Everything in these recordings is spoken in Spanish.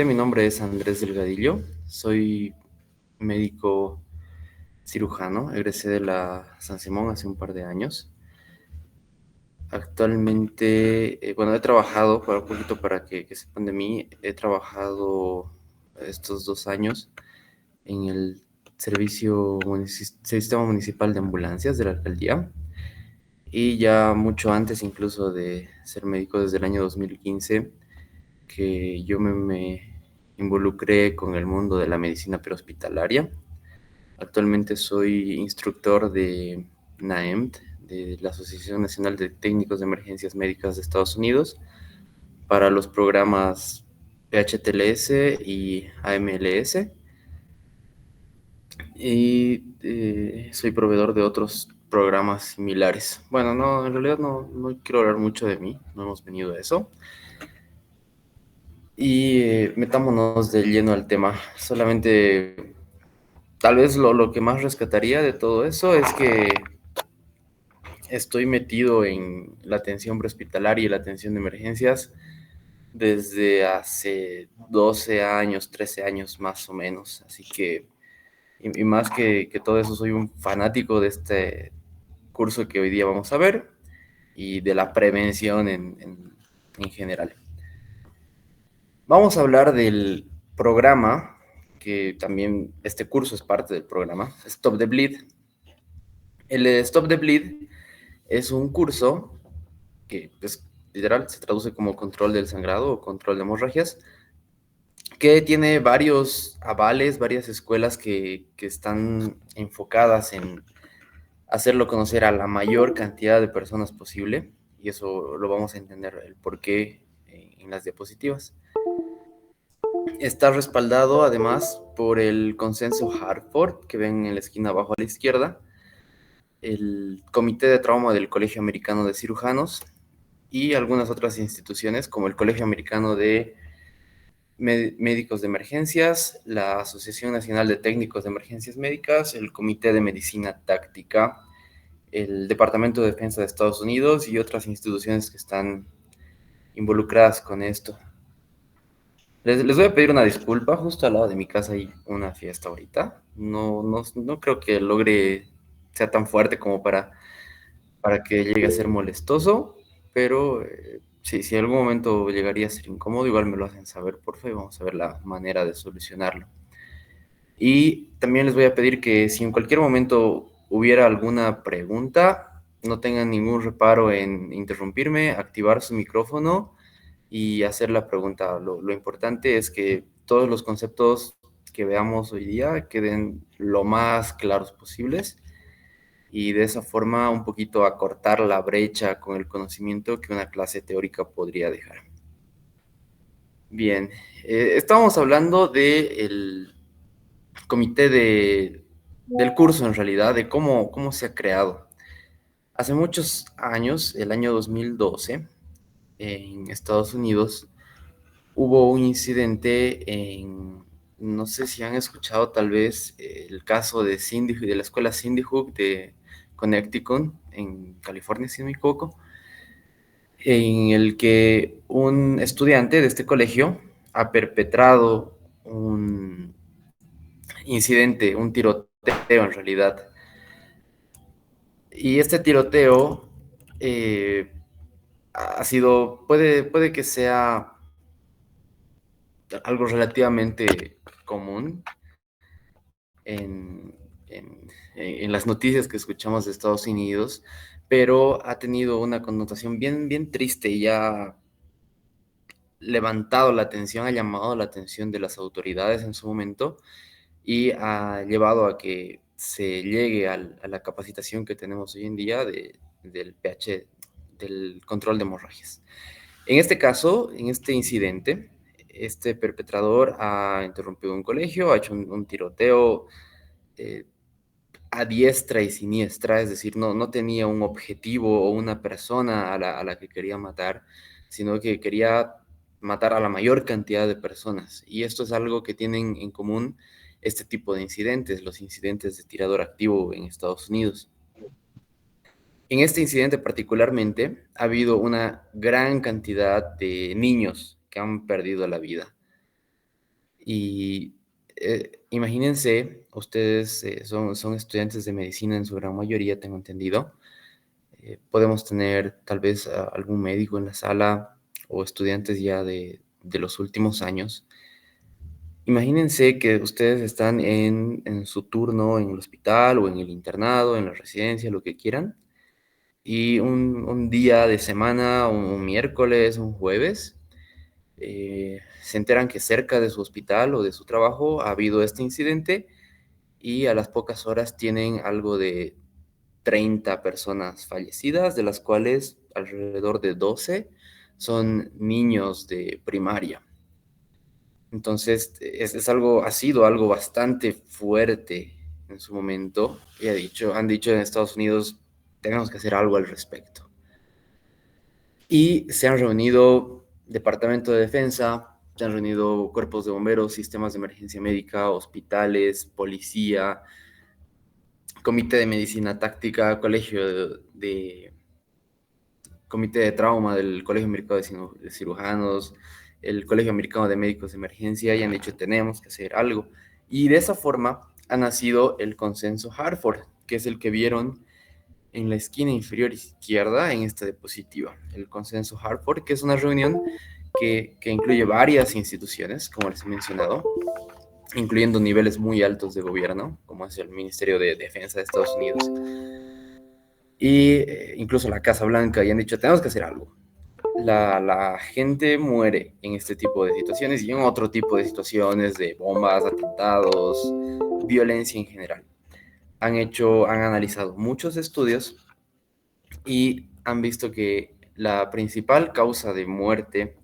Primeramente, mi nombre es Andrés Delgadillo, soy médico cirujano, egresé de la San Simón hace un par de años. Actualmente, bueno, he trabajado, para un poquito para que sepan de mí, he trabajado estos 2 años en el Sistema Municipal de Ambulancias de la alcaldía, y ya mucho antes incluso de ser médico, desde el año 2015, que yo me involucré con el mundo de la medicina prehospitalaria. Actualmente soy instructor de NAEMT, de la Asociación Nacional de Técnicos de Emergencias Médicas de Estados Unidos, para los programas PHTLS y AMLS. Y soy proveedor de otros programas similares. Bueno, no, en realidad no quiero hablar mucho de mí, no hemos venido a eso. Y metámonos de lleno al tema. Solamente, tal vez lo que más rescataría de todo eso es que estoy metido en la atención prehospitalaria y la atención de emergencias desde hace 12 años, 13 años más o menos. Así que, y más que todo eso, soy un fanático de este curso que hoy día vamos a ver y de la prevención en general. Vamos a hablar del programa, que también este curso es parte del programa, Stop the Bleed. El Stop the Bleed es un curso que, pues, literal se traduce como control del sangrado o control de hemorragias, que tiene varios avales, varias escuelas que están enfocadas en hacerlo conocer a la mayor cantidad de personas posible, y eso lo vamos a entender el por qué en las diapositivas. Está respaldado además por el consenso Hartford, que ven en la esquina abajo a la izquierda, el Comité de Trauma del Colegio Americano de Cirujanos y algunas otras instituciones como el Colegio Americano de Médicos de Emergencias, la Asociación Nacional de Técnicos de Emergencias Médicas, el Comité de Medicina Táctica, el Departamento de Defensa de Estados Unidos y otras instituciones que están involucradas con esto. Les voy a pedir una disculpa, justo al lado de mi casa hay una fiesta ahorita. No creo que logre sea tan fuerte como para que llegue a ser molestoso, pero sí, si en algún momento llegaría a ser incómodo, igual me lo hacen saber, por favor, y vamos a ver la manera de solucionarlo. Y también les voy a pedir que si en cualquier momento hubiera alguna pregunta, no tengan ningún reparo en interrumpirme, activar su micrófono y hacer la pregunta. Lo importante es que todos los conceptos que veamos hoy día queden lo más claros posibles, y de esa forma un poquito acortar la brecha con el conocimiento que una clase teórica podría dejar. Bien, estábamos hablando del comité del curso, en realidad, de cómo se ha creado. Hace muchos años, el año 2012, en Estados Unidos, hubo un incidente no sé si han escuchado tal vez el caso de de la escuela Cindy Hook de Connecticut, en California, si no me equivoco, en el que un estudiante de este colegio ha perpetrado un incidente, un tiroteo en realidad. Y este tiroteo ha sido, puede que sea algo relativamente común en, en las noticias que escuchamos de Estados Unidos, pero ha tenido una connotación bien triste y ha levantado la atención, ha llamado la atención de las autoridades en su momento, y ha llevado a que se llegue a la capacitación que tenemos hoy en día del PH, del control de hemorragias. En este caso, en este incidente, este perpetrador ha interrumpido un colegio, ha hecho un tiroteo eh, a diestra y siniestra, es decir, no tenía un objetivo o una persona a la que quería matar, sino que quería matar a la mayor cantidad de personas. Y esto es algo que tienen en común este tipo de incidentes, los incidentes de tirador activo en Estados Unidos. En este incidente particularmente ha habido una gran cantidad de niños que han perdido la vida. Y imagínense, ustedes son estudiantes de medicina en su gran mayoría, tengo entendido. Podemos tener tal vez algún médico en la sala o estudiantes ya de los últimos años. Imagínense que ustedes están en su turno en el hospital o en el internado, en la residencia, lo que quieran, y un día de semana, un miércoles, un jueves, se enteran que cerca de su hospital o de su trabajo ha habido este incidente y a las pocas horas tienen algo de 30 personas fallecidas, de las cuales alrededor de 12 son niños de primaria. Entonces, ha sido algo bastante fuerte en su momento. Y han dicho en Estados Unidos, tenemos que hacer algo al respecto. Y se han reunido Departamento de Defensa, se han reunido cuerpos de bomberos, sistemas de emergencia médica, hospitales, policía, comité de medicina táctica, comité de trauma del Colegio Americano de Cirujanos, el Colegio Americano de Médicos de Emergencia, y han dicho tenemos que hacer algo. Y de esa forma ha nacido el consenso Hartford, que es el que vieron en la esquina inferior izquierda en esta diapositiva. El consenso Hartford, que es una reunión que incluye varias instituciones, como les he mencionado, incluyendo niveles muy altos de gobierno, como es el Ministerio de Defensa de Estados Unidos, y incluso la Casa Blanca, y han dicho, tenemos que hacer algo. La gente muere en este tipo de situaciones y en otro tipo de situaciones de bombas, atentados, violencia en general. Han analizado muchos estudios y han visto que la principal causa de muerte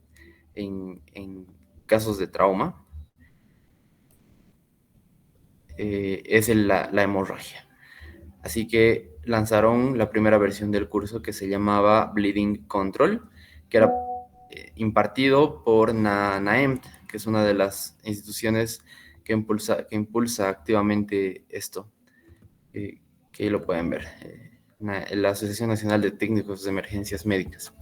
en casos de trauma es la hemorragia. Así que lanzaron la primera versión del curso que se llamaba Bleeding Control, que era impartido por NAEMT, que es una de las instituciones que impulsa activamente esto, que ahí lo pueden ver, la Asociación Nacional de Técnicos de Emergencias Médicas.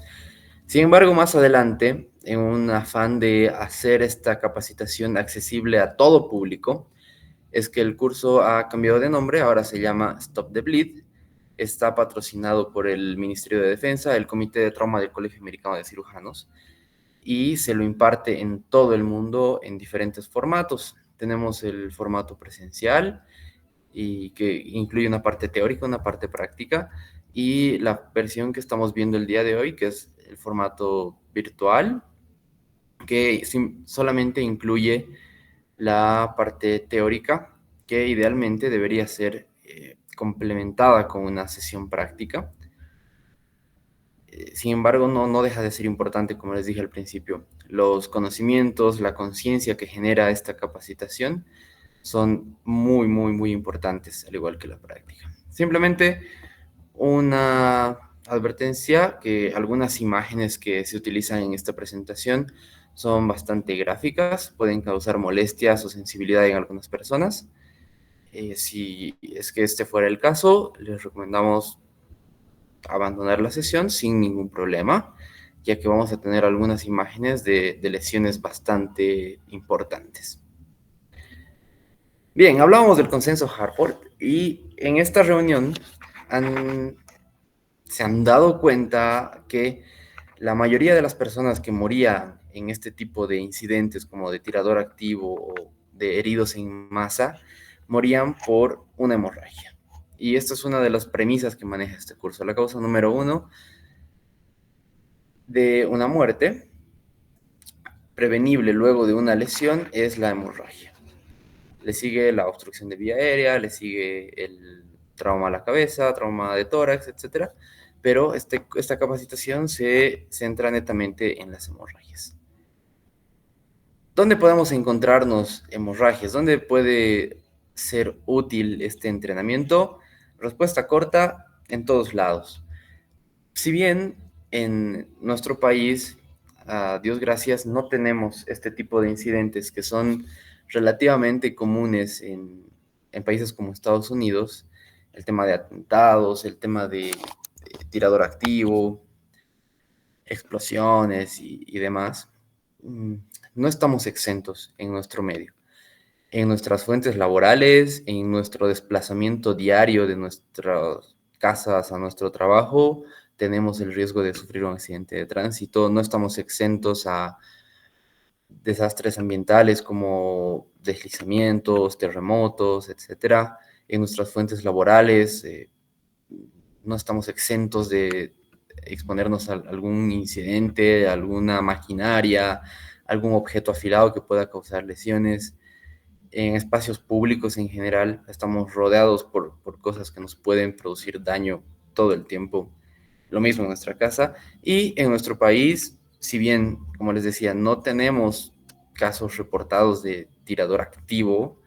Sin embargo, más adelante, en un afán de hacer esta capacitación accesible a todo público, es que el curso ha cambiado de nombre, ahora se llama Stop the Bleed, está patrocinado por el Ministerio de Defensa, el Comité de Trauma del Colegio Americano de Cirujanos, y se lo imparte en todo el mundo en diferentes formatos. Tenemos el formato presencial, y que incluye una parte teórica, una parte práctica, y la versión que estamos viendo el día de hoy, que es el formato virtual, que solamente incluye la parte teórica, que idealmente debería ser complementada con una sesión práctica. Sin embargo, no deja de ser importante, como les dije al principio, los conocimientos, la conciencia que genera esta capacitación son muy, muy, muy importantes, al igual que la práctica. Simplemente una advertencia que algunas imágenes que se utilizan en esta presentación son bastante gráficas, pueden causar molestias o sensibilidad en algunas personas. Si es que este fuera el caso, les recomendamos abandonar la sesión sin ningún problema, ya que vamos a tener algunas imágenes de lesiones bastante importantes. Bien, hablábamos del consenso Hartford y en esta reunión se han dado cuenta que la mayoría de las personas que morían en este tipo de incidentes como de tirador activo o de heridos en masa, morían por una hemorragia. Y esta es una de las premisas que maneja este curso. La causa número 1 de una muerte prevenible luego de una lesión es la hemorragia. Le sigue la obstrucción de vía aérea, le sigue el trauma a la cabeza, trauma de tórax, etc. Pero esta capacitación se centra netamente en las hemorragias. ¿Dónde podemos encontrarnos hemorragias? ¿Dónde puede ser útil este entrenamiento? Respuesta corta, en todos lados. Si bien en nuestro país, a Dios gracias, no tenemos este tipo de incidentes que son relativamente comunes en países como Estados Unidos, el tema de atentados, el tema de tirador activo, explosiones y demás. no estamos exentos en nuestro medio. En nuestras fuentes laborales, en nuestro desplazamiento diario de nuestras casas a nuestro trabajo, tenemos el riesgo de sufrir un accidente de tránsito. No estamos exentos a desastres ambientales como deslizamientos, terremotos, etcétera. En nuestras fuentes laborales, no estamos exentos de exponernos a algún incidente, alguna maquinaria, algún objeto afilado que pueda causar lesiones. En espacios públicos en general estamos rodeados por cosas que nos pueden producir daño todo el tiempo. Lo mismo en nuestra casa. Y en nuestro país, si bien, como les decía, no tenemos casos reportados de tirador activo,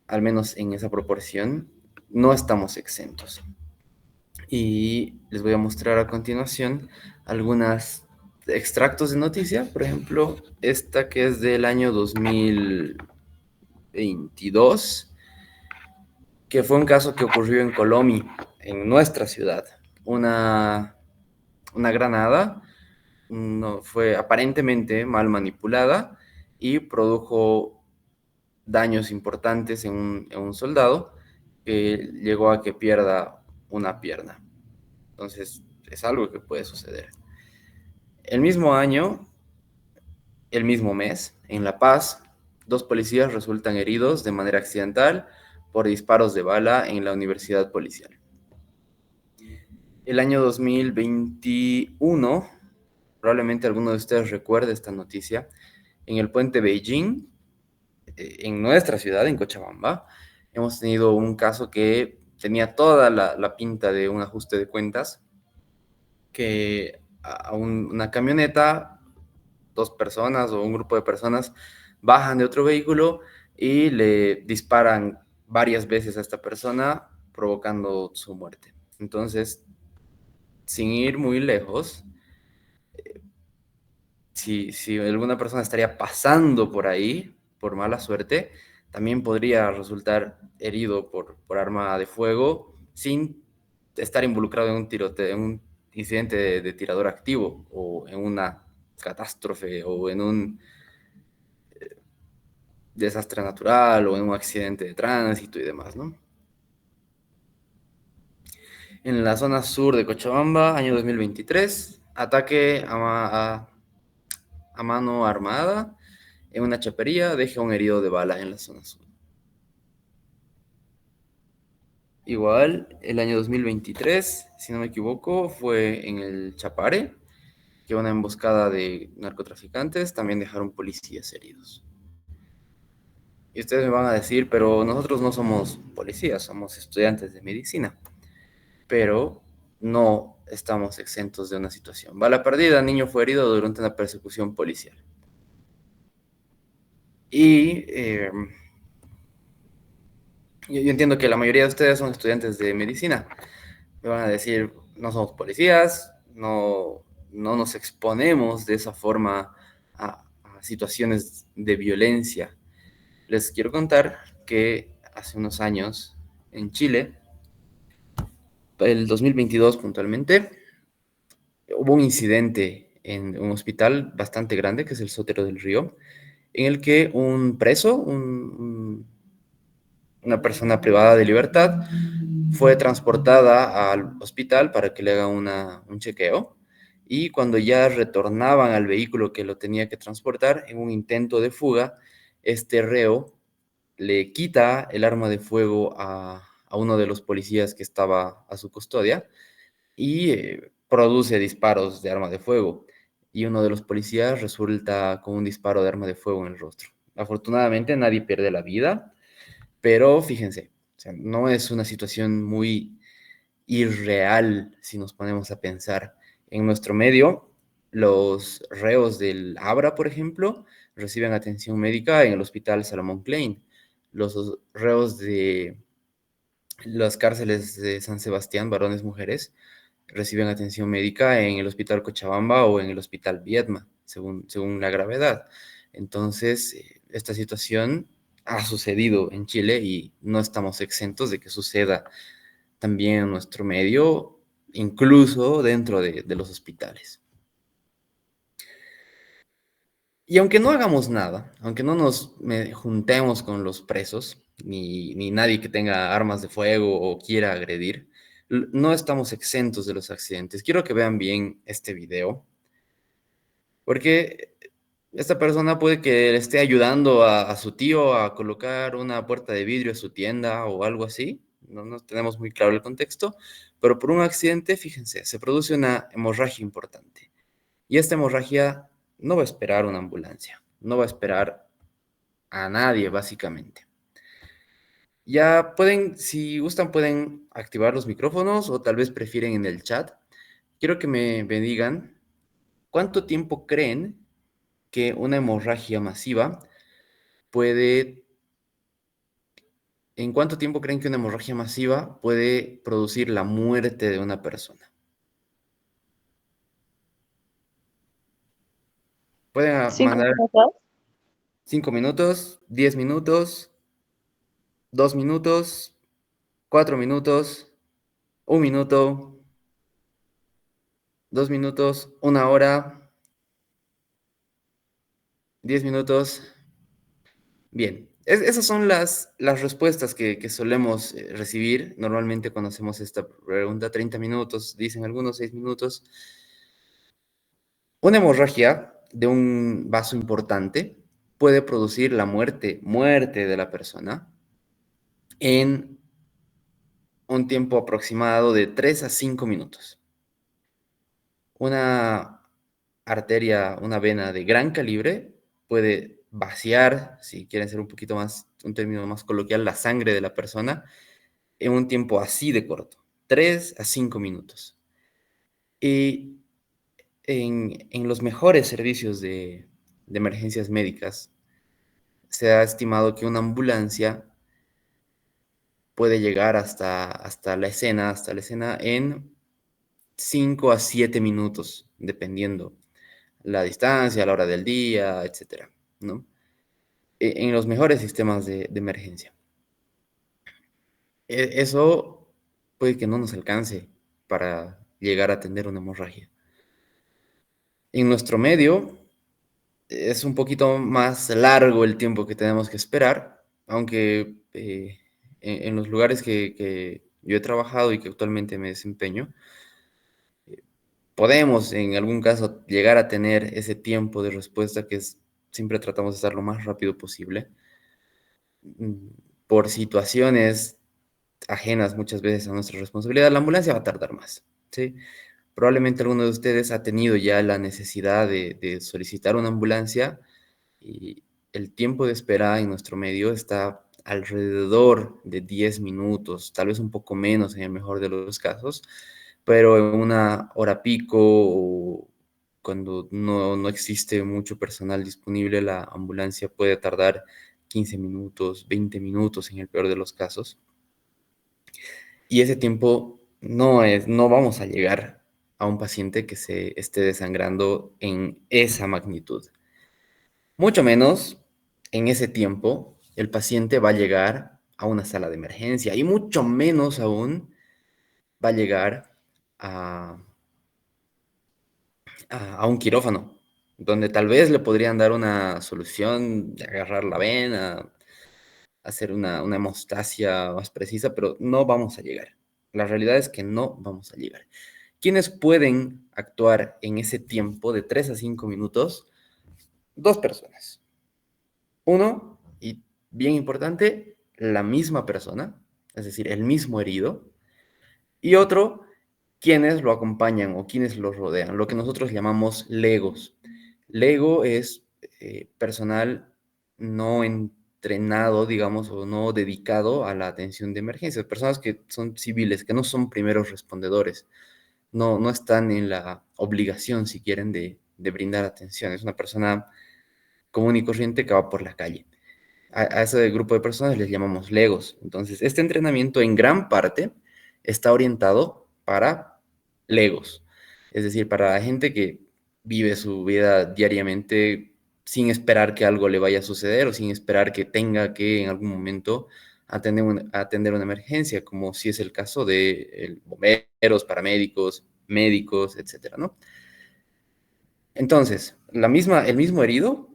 al menos en esa proporción, no estamos exentos. Y les voy a mostrar a continuación algunos extractos de noticia, por ejemplo, esta que es del año 2022, que fue un caso que ocurrió en Colombia, en nuestra ciudad. Una granada no, fue aparentemente mal manipulada y produjo daños importantes en un soldado que llegó a que pierda una pierna. Entonces, es algo que puede suceder. El mismo año, el mismo mes, en La Paz, dos policías resultan heridos de manera accidental por disparos de bala en la universidad policial. El año 2021, probablemente alguno de ustedes recuerde esta noticia, en el puente Beijing, en nuestra ciudad, en Cochabamba, hemos tenido un caso que tenía toda la pinta de un ajuste de cuentas, que una camioneta, dos personas o un grupo de personas bajan de otro vehículo y le disparan varias veces a esta persona, provocando su muerte. Entonces, sin ir muy lejos, si alguna persona estaría pasando por ahí, por mala suerte, también podría resultar herido por arma de fuego sin estar involucrado en un tiroteo, en un incidente de tirador activo o en una catástrofe o en un desastre natural o en un accidente de tránsito y demás, ¿no? En la zona sur de Cochabamba, año 2023, ataque a mano armada en una chapería, deja un herido de bala en la zona sur. Igual, el año 2023, si no me equivoco, fue en el Chapare, que una emboscada de narcotraficantes también dejaron policías heridos. Y ustedes me van a decir, pero nosotros no somos policías, somos estudiantes de medicina, pero no estamos exentos de una situación. Bala perdida, niño fue herido durante una persecución policial. Y yo entiendo que la mayoría de ustedes son estudiantes de medicina. Me van a decir, no somos policías, no nos exponemos de esa forma a situaciones de violencia. Les quiero contar que hace unos años en Chile, el 2022 puntualmente, hubo un incidente en un hospital bastante grande, que es el Sotero del Río, en el que un preso, una persona privada de libertad, fue transportada al hospital para que le hagan un chequeo y cuando ya retornaban al vehículo que lo tenía que transportar, en un intento de fuga, este reo le quita el arma de fuego a uno de los policías que estaba a su custodia y produce disparos de arma de fuego. Y uno de los policías resulta con un disparo de arma de fuego en el rostro. Afortunadamente nadie pierde la vida, pero fíjense, o sea, no es una situación muy irreal si nos ponemos a pensar. En nuestro medio, los reos del Abra, por ejemplo, reciben atención médica en el Hospital Salomón Klein. Los reos de las cárceles de San Sebastián, varones, mujeres, reciben atención médica en el Hospital Cochabamba o en el Hospital Viedma, según la gravedad. Entonces, esta situación ha sucedido en Chile y no estamos exentos de que suceda también en nuestro medio, incluso dentro de los hospitales. Y aunque no hagamos nada, aunque no nos juntemos con los presos, ni nadie que tenga armas de fuego o quiera agredir, no estamos exentos de los accidentes. Quiero que vean bien este video, porque esta persona puede que le esté ayudando a su tío a colocar una puerta de vidrio a su tienda o algo así. No tenemos muy claro el contexto, pero por un accidente, fíjense, se produce una hemorragia importante. Y esta hemorragia no va a esperar una ambulancia, no va a esperar a nadie, básicamente. Ya pueden, si gustan, pueden activar los micrófonos o tal vez prefieren en el chat. Quiero que me digan cuánto tiempo creen que una hemorragia masiva puede, en cuánto tiempo creen que una hemorragia masiva puede producir la muerte de una persona. Pueden Cinco mandar minutos. 5 minutos, 10 minutos, 2 minutos, 4 minutos, 1 minuto, 2 minutos, 1 hora, 10 minutos. Bien, esas son las respuestas que solemos recibir. Normalmente cuando hacemos esta pregunta, 30 minutos, dicen algunos 6 minutos. Una hemorragia de un vaso importante puede producir la muerte de la persona en un tiempo aproximado de 3 a 5 minutos. Una arteria, una vena de gran calibre puede vaciar, si quieren ser un poquito más, un término más coloquial, la sangre de la persona en un tiempo así de corto, 3 a 5 minutos. Y en los mejores servicios de emergencias médicas, se ha estimado que una ambulancia puede llegar hasta la escena en 5 a 7 minutos, dependiendo la distancia, la hora del día, etcétera, ¿no? En los mejores sistemas de emergencia. Eso puede que no nos alcance para llegar a atender una hemorragia. En nuestro medio es un poquito más largo el tiempo que tenemos que esperar, aunque en los lugares que yo he trabajado y que actualmente me desempeño, podemos en algún caso llegar a tener ese tiempo de respuesta que es, siempre tratamos de estar lo más rápido posible, mm, por situaciones ajenas muchas veces a nuestra responsabilidad. La ambulancia va a tardar más, ¿sí? Probablemente alguno de ustedes ha tenido ya la necesidad de solicitar una ambulancia y el tiempo de espera en nuestro medio está alrededor de 10 minutos, tal vez un poco menos en el mejor de los casos, pero en una hora pico o cuando no existe mucho personal disponible, la ambulancia puede tardar 15 minutos, 20 minutos en el peor de los casos. Y ese tiempo no vamos a llegar a un paciente que se esté desangrando en esa magnitud. Mucho menos en ese tiempo el paciente va a llegar a una sala de emergencia y mucho menos aún va a llegar a, a un quirófano, donde tal vez le podrían dar una solución de agarrar la vena, hacer una hemostasia más precisa, pero no vamos a llegar. La realidad es que no vamos a llegar. ¿Quiénes pueden actuar en ese tiempo de 3 a 5 minutos? Dos personas. Uno, y bien importante, la misma persona, es decir, el mismo herido, y otro, quienes lo acompañan o quienes lo rodean, lo que nosotros llamamos legos. Lego es personal no entrenado, digamos, o no dedicado a la atención de emergencias, personas que son civiles, que no son primeros respondedores, no están en la obligación, si quieren, de brindar atención. Es una persona común y corriente que va por la calle. A ese grupo de personas les llamamos legos. Entonces, este entrenamiento en gran parte está orientado para legos, es decir, para la gente que vive su vida diariamente sin esperar que algo le vaya a suceder o sin esperar que tenga que en algún momento atender una emergencia, como si es el caso de bomberos, paramédicos, médicos, etcétera, ¿no? Entonces, el mismo herido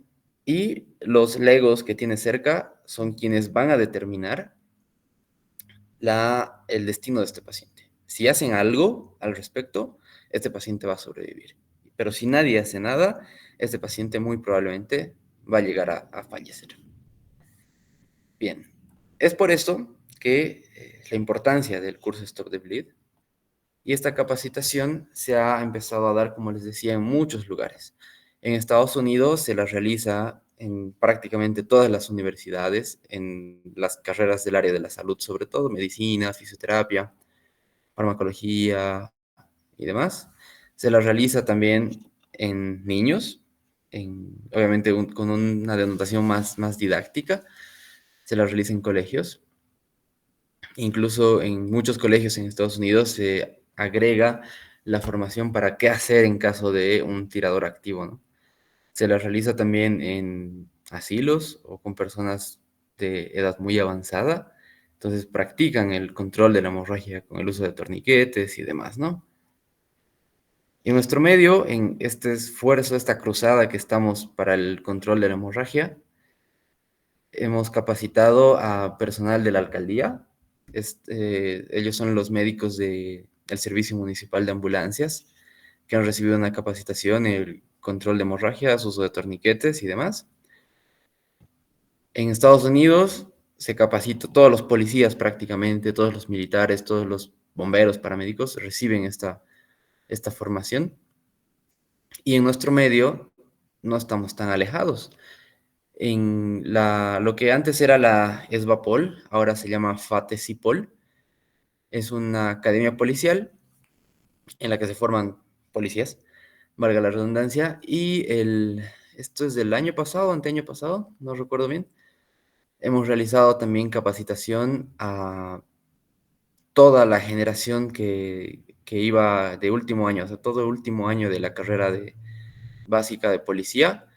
Y los legos que tiene cerca son quienes van a determinar el destino de este paciente. Si hacen algo al respecto, este paciente va a sobrevivir. Pero si nadie hace nada, este paciente muy probablemente va a llegar a fallecer. Bien, es por esto que la importancia del curso Stop the Bleed y esta capacitación se ha empezado a dar, como les decía, en muchos lugares. En Estados Unidos se la realiza en prácticamente todas las universidades, en las carreras del área de la salud, sobre todo medicina, fisioterapia, farmacología y demás. Se la realiza también en niños, obviamente con una denotación más didáctica. Se la realiza en colegios. Incluso en muchos colegios en Estados Unidos se agrega la formación para qué hacer en caso de un tirador activo, ¿no? Se la realiza también en asilos o con personas de edad muy avanzada. Entonces practican el control de la hemorragia con el uso de torniquetes y demás, ¿no? En nuestro medio, en este esfuerzo, esta cruzada que estamos para el control de la hemorragia, hemos capacitado a personal de la alcaldía. Ellos son los médicos del Servicio Municipal de Ambulancias, que han recibido una capacitación en el control de hemorragias, uso de torniquetes y demás. En Estados Unidos se capacita, todos los policías prácticamente, todos los militares, todos los bomberos, paramédicos reciben esta formación. Y en nuestro medio no estamos tan alejados. Lo que antes era la ESVAPOL, ahora se llama FATESIPOL, es una academia policial en la que se forman policías, valga la redundancia, y esto es del año pasado, anteaño pasado, no recuerdo bien. Hemos realizado también capacitación a toda la generación que iba de último año, o sea, todo el último año de la carrera básica de policía.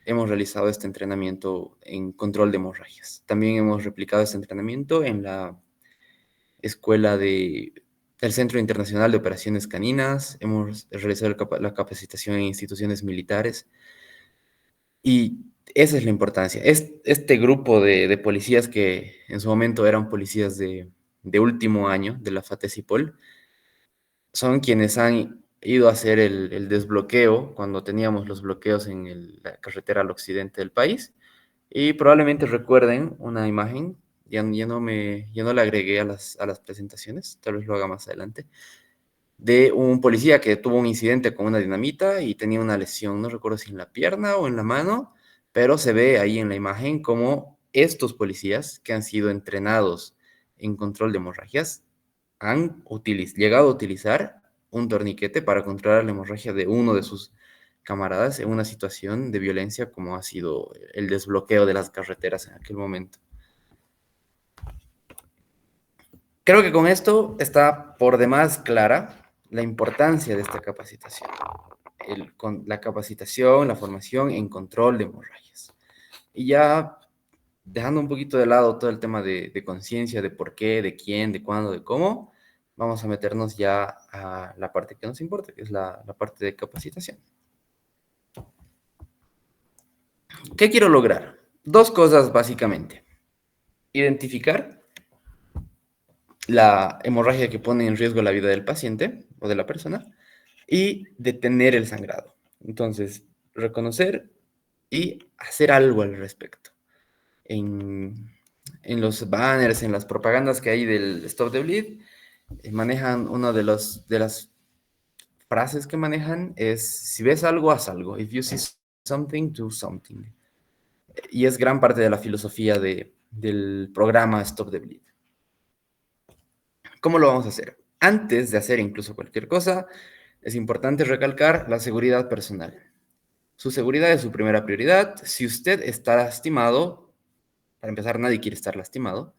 Hemos realizado este entrenamiento en control de hemorragias. También hemos replicado este entrenamiento en la escuela del Centro Internacional de Operaciones Caninas. Hemos realizado la capacitación en instituciones militares. Y esa es la importancia. Este grupo de policías que en su momento eran policías de último año de la FATESIPOL, son quienes han ido a hacer el desbloqueo cuando teníamos los bloqueos en la carretera al occidente del país. Y probablemente recuerden una imagen, ya no la agregué a las presentaciones, tal vez lo haga más adelante, de un policía que tuvo un incidente con una dinamita y tenía una lesión, no recuerdo si en la pierna o en la mano, pero se ve ahí en la imagen como estos policías que han sido entrenados en control de hemorragias han llegado a utilizar un torniquete para controlar la hemorragia de uno de sus camaradas en una situación de violencia como ha sido el desbloqueo de las carreteras en aquel momento. Creo que con esto está por demás clara la importancia de esta capacitación. La capacitación, la formación en control de hemorragias. Y ya dejando un poquito de lado todo el tema de conciencia, de por qué, de quién, de cuándo, de cómo, vamos a meternos ya a la parte que nos importa, que es la parte de capacitación. ¿Qué quiero lograr? Dos cosas básicamente. Identificar la hemorragia que pone en riesgo la vida del paciente o de la persona y detener el sangrado. Entonces, reconocer y hacer algo al respecto. En los banners, en las propagandas que hay del Stop the Bleed, manejan una de las frases que manejan es, si ves algo, haz algo. If you see something, do something. Y es gran parte de la filosofía del programa Stop the Bleed. ¿Cómo lo vamos a hacer? Antes de hacer incluso cualquier cosa, es importante recalcar la seguridad personal. Su seguridad es su primera prioridad. Si usted está lastimado, para empezar, nadie quiere estar lastimado.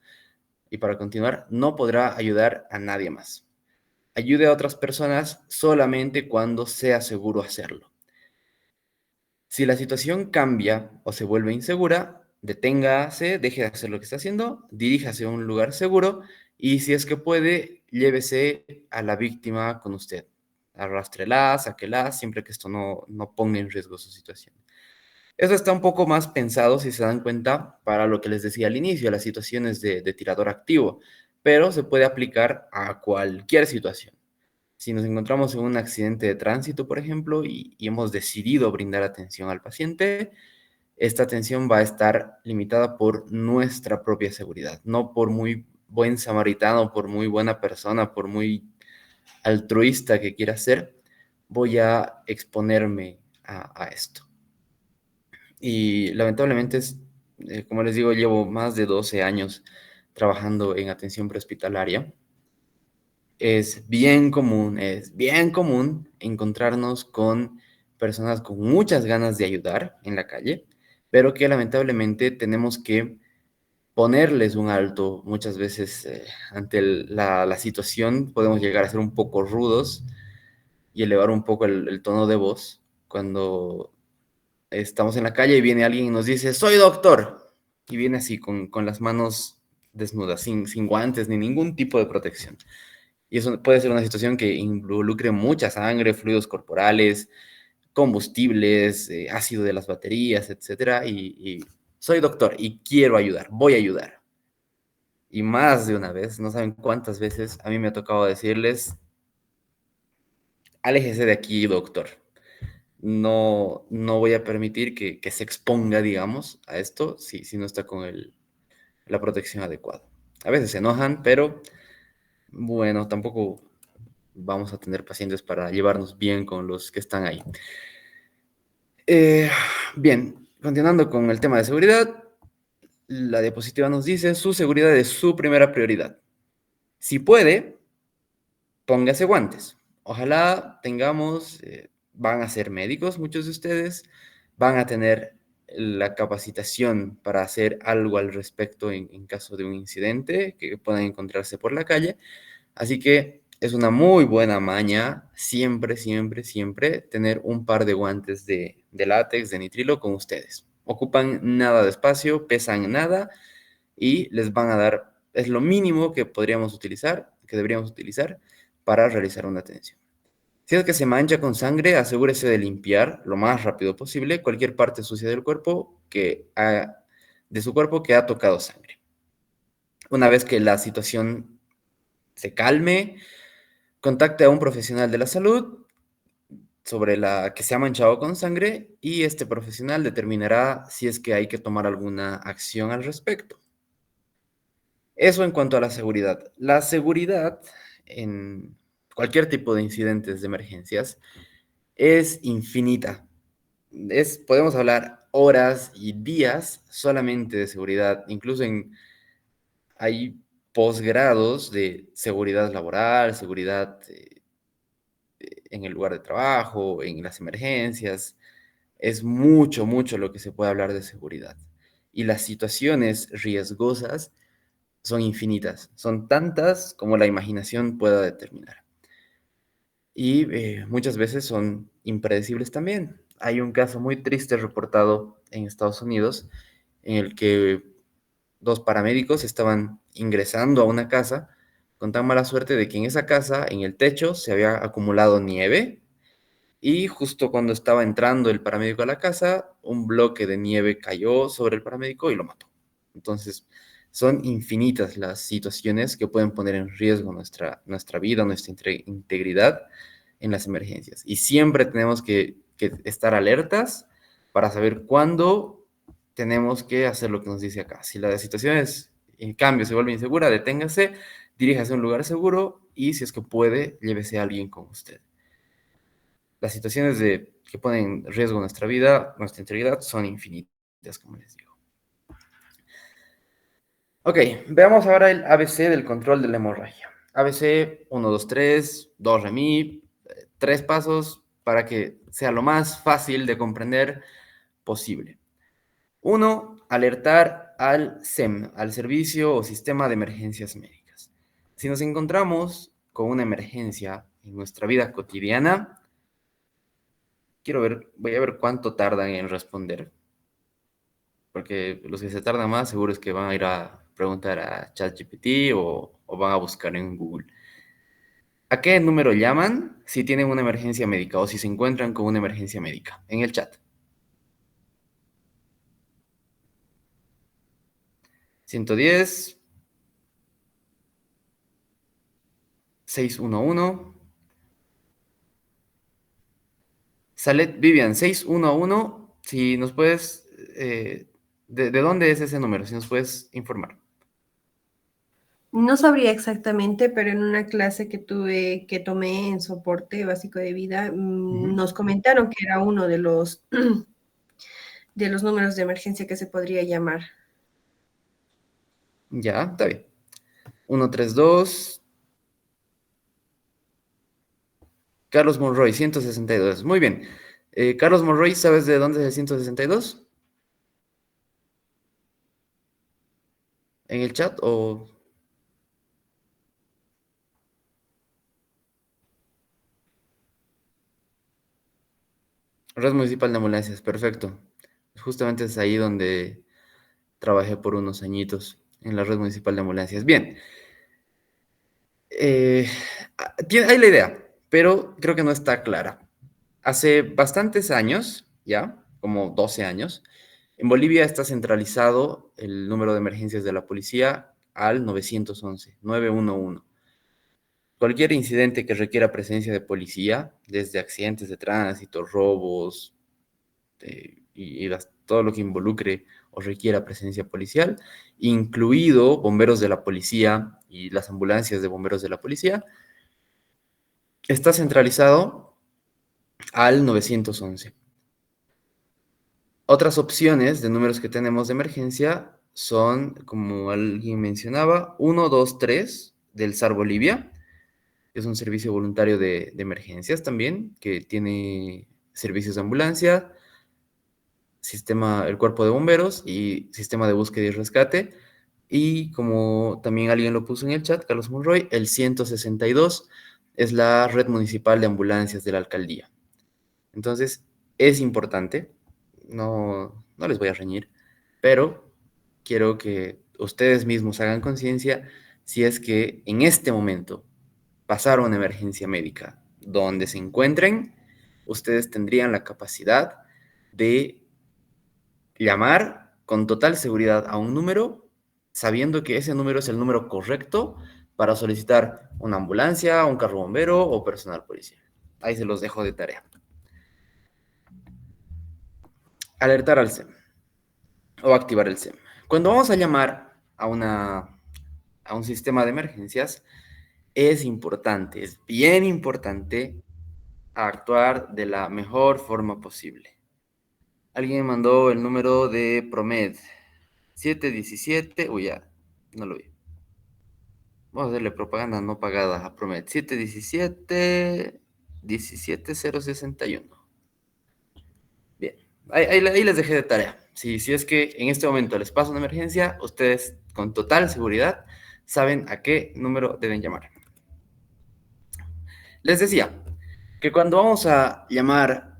Y para continuar, no podrá ayudar a nadie más. Ayude a otras personas solamente cuando sea seguro hacerlo. Si la situación cambia o se vuelve insegura, deténgase, deje de hacer lo que está haciendo, diríjase a un lugar seguro y si es que puede, llévese a la víctima con usted. Arrástrela, sáquela, siempre que esto no ponga en riesgo su situación. Eso está un poco más pensado, si se dan cuenta, para lo que les decía al inicio, las situaciones de tirador activo, pero se puede aplicar a cualquier situación. Si nos encontramos en un accidente de tránsito, por ejemplo, y hemos decidido brindar atención al paciente, esta atención va a estar limitada por nuestra propia seguridad, no por muy buen samaritano, por muy buena persona, por muy altruista que quiera ser, voy a exponerme a esto. Y lamentablemente, como les digo, llevo más de 12 años trabajando en atención prehospitalaria. Es bien común encontrarnos con personas con muchas ganas de ayudar en la calle, pero que lamentablemente tenemos que ponerles un alto. Muchas veces ante la situación podemos llegar a ser un poco rudos y elevar un poco el tono de voz cuando estamos en la calle y viene alguien y nos dice, soy doctor. Y viene así con las manos desnudas, sin guantes ni ningún tipo de protección. Y eso puede ser una situación que involucre mucha sangre, fluidos corporales, combustibles, ácido de las baterías, etcétera. Y soy doctor y quiero ayudar, voy a ayudar. Y más de una vez, no saben cuántas veces a mí me ha tocado decirles, aléjese de aquí, doctor. No voy a permitir que se exponga, digamos, a esto si no está con la protección adecuada. A veces se enojan, pero bueno, tampoco vamos a tener pacientes para llevarnos bien con los que están ahí. Eh, Bien, continuando con el tema de seguridad, la diapositiva nos dice, su seguridad es su primera prioridad. Si puede, póngase guantes. Ojalá tengamos, van a ser médicos muchos de ustedes, van a tener la capacitación para hacer algo al respecto en caso de un incidente que puedan encontrarse por la calle. Así que es una muy buena maña siempre, siempre, siempre tener un par de guantes de látex, de nitrilo con ustedes. Ocupan nada de espacio, pesan nada y les van a dar, es lo mínimo que podríamos utilizar, que deberíamos utilizar para realizar una atención. Si es que se mancha con sangre, asegúrese de limpiar lo más rápido posible cualquier parte sucia del cuerpo de su cuerpo que ha tocado sangre. Una vez que la situación se calme, contacte a un profesional de la salud sobre la que se ha manchado con sangre y este profesional determinará si es que hay que tomar alguna acción al respecto. Eso en cuanto a la seguridad. La seguridad en cualquier tipo de incidentes de emergencias es infinita. Podemos hablar horas y días solamente de seguridad, incluso hay posgrados de seguridad laboral, seguridad en el lugar de trabajo, en las emergencias. Es mucho, mucho lo que se puede hablar de seguridad. Y las situaciones riesgosas son infinitas, son tantas como la imaginación pueda determinar. Y muchas veces son impredecibles también. Hay un caso muy triste reportado en Estados Unidos en el que dos paramédicos estaban ingresando a una casa con tan mala suerte de que en esa casa, en el techo, se había acumulado nieve y justo cuando estaba entrando el paramédico a la casa, un bloque de nieve cayó sobre el paramédico y lo mató. Entonces, son infinitas las situaciones que pueden poner en riesgo nuestra vida, nuestra integridad en las emergencias. Y siempre tenemos que estar alertas para saber cuándo tenemos que hacer lo que nos dice acá. Si la situación es, en cambio, se vuelve insegura, deténgase, diríjase a un lugar seguro y si es que puede, llévese a alguien con usted. Las situaciones que ponen en riesgo nuestra vida, nuestra integridad, son infinitas, como les digo. Ok, veamos ahora el ABC del control de la hemorragia. ABC 1, 2, 3, 2, re, mi, 3 pasos para que sea lo más fácil de comprender posible. 1, alertar al SEM, al Servicio o Sistema de Emergencias Médicas. Si nos encontramos con una emergencia en nuestra vida cotidiana, voy a ver cuánto tardan en responder, porque los que se tardan más seguro es que van a ir a preguntar a ChatGPT o van a buscar en Google. ¿A qué número llaman si tienen una emergencia médica o si se encuentran con una emergencia médica? En el chat. 110, 611. Salet Vivian, 611. Si nos puedes, ¿de dónde es ese número? Si nos puedes informar. No sabría exactamente, pero en una clase que tomé en soporte básico de vida, Ujú. nos comentaron que era uno de los, de los números de emergencia que se podría llamar. Ya, está bien. 132. Carlos Monroy, 162. Muy bien. Carlos Monroy, ¿sabes de dónde es el 162? ¿En el chat o Red Municipal de Ambulancias? Perfecto. Justamente es ahí donde trabajé por unos añitos, en la Red Municipal de Ambulancias. Bien. eh, hay la idea, pero creo que no está clara. Hace bastantes años, ya, como 12 años, en Bolivia está centralizado el número de emergencias de la policía al 911, 911. Cualquier incidente que requiera presencia de policía, desde accidentes de tránsito, robos, todo lo que involucre o requiera presencia policial, incluido bomberos de la policía y las ambulancias de bomberos de la policía, está centralizado al 911. Otras opciones de números que tenemos de emergencia son, como alguien mencionaba, 123 del SAR Bolivia, que es un servicio voluntario de emergencias también, que tiene servicios de ambulancia, el cuerpo de bomberos y sistema de búsqueda y rescate. Y como también alguien lo puso en el chat, Carlos Monroy, el 162 es la red municipal de ambulancias de la alcaldía. Entonces, es importante, no les voy a reñir, pero quiero que ustedes mismos hagan conciencia si es que en este momento pasara una emergencia médica donde se encuentren, ustedes tendrían la capacidad de llamar con total seguridad a un número, sabiendo que ese número es el número correcto para solicitar una ambulancia, un carro bombero o personal policial. Ahí se los dejo de tarea. Alertar al SEM o activar el SEM. Cuando vamos a llamar a un sistema de emergencias, es importante, es bien importante actuar de la mejor forma posible. Alguien me mandó el número de Promed. 717. Uy, ya, no lo vi. Vamos a hacerle propaganda no pagada a Promed. 717 17061. Bien, ahí les dejé de tarea. Si es que en este momento les pasa una emergencia, ustedes con total seguridad saben a qué número deben llamar. Les decía que cuando vamos a llamar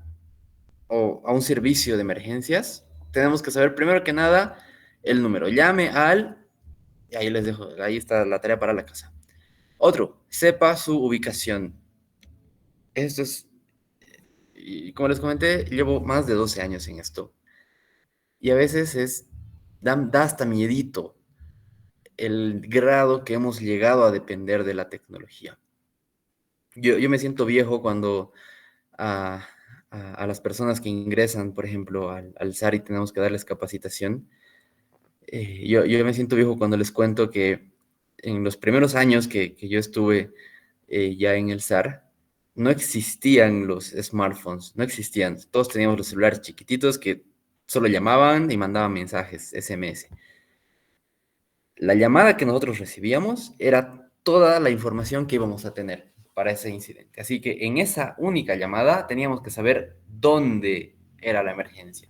a un servicio de emergencias, tenemos que saber primero que nada el número. Llame al... Y ahí les dejo, ahí está la tarea para la casa. Otro, sepa su ubicación. Esto es, y como les comenté, llevo más de 12 años en esto. Y a veces da hasta miedito el grado que hemos llegado a depender de la tecnología. Yo me siento viejo cuando a, a las personas que ingresan, por ejemplo, al SAR y tenemos que darles capacitación. Yo me siento viejo cuando les cuento que en los primeros años que yo estuve ya en el SAR, no existían los smartphones, no existían. Todos teníamos los celulares chiquititos que solo llamaban y mandaban mensajes, SMS. La llamada que nosotros recibíamos era toda la información que íbamos a tener para ese incidente. Así que en esa única llamada teníamos que saber dónde era la emergencia.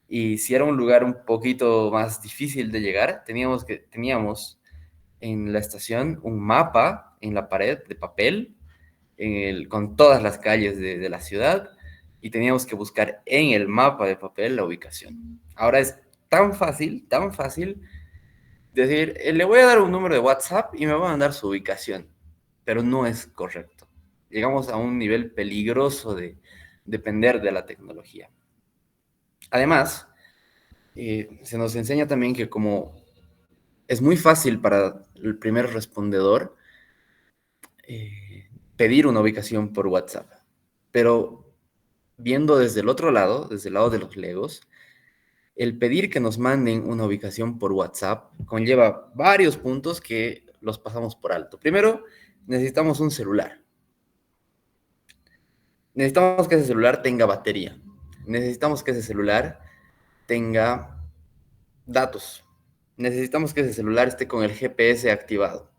Y si era un lugar un poquito más difícil de llegar, teníamos en la estación un mapa en la pared de papel con todas las calles de la ciudad y teníamos que buscar en el mapa de papel la ubicación. Ahora es tan fácil decir, le voy a dar un número de WhatsApp y me va a mandar su ubicación, pero no es correcto. Llegamos a un nivel peligroso de depender de la tecnología. Además, se nos enseña también que como es muy fácil para el primer respondedor pedir una ubicación por WhatsApp, pero viendo desde el otro lado, desde el lado de los legos, el pedir que nos manden una ubicación por WhatsApp conlleva varios puntos que los pasamos por alto. Primero, necesitamos un celular. Necesitamos que ese celular tenga batería. Necesitamos que ese celular tenga datos. Necesitamos que ese celular esté con el GPS activado.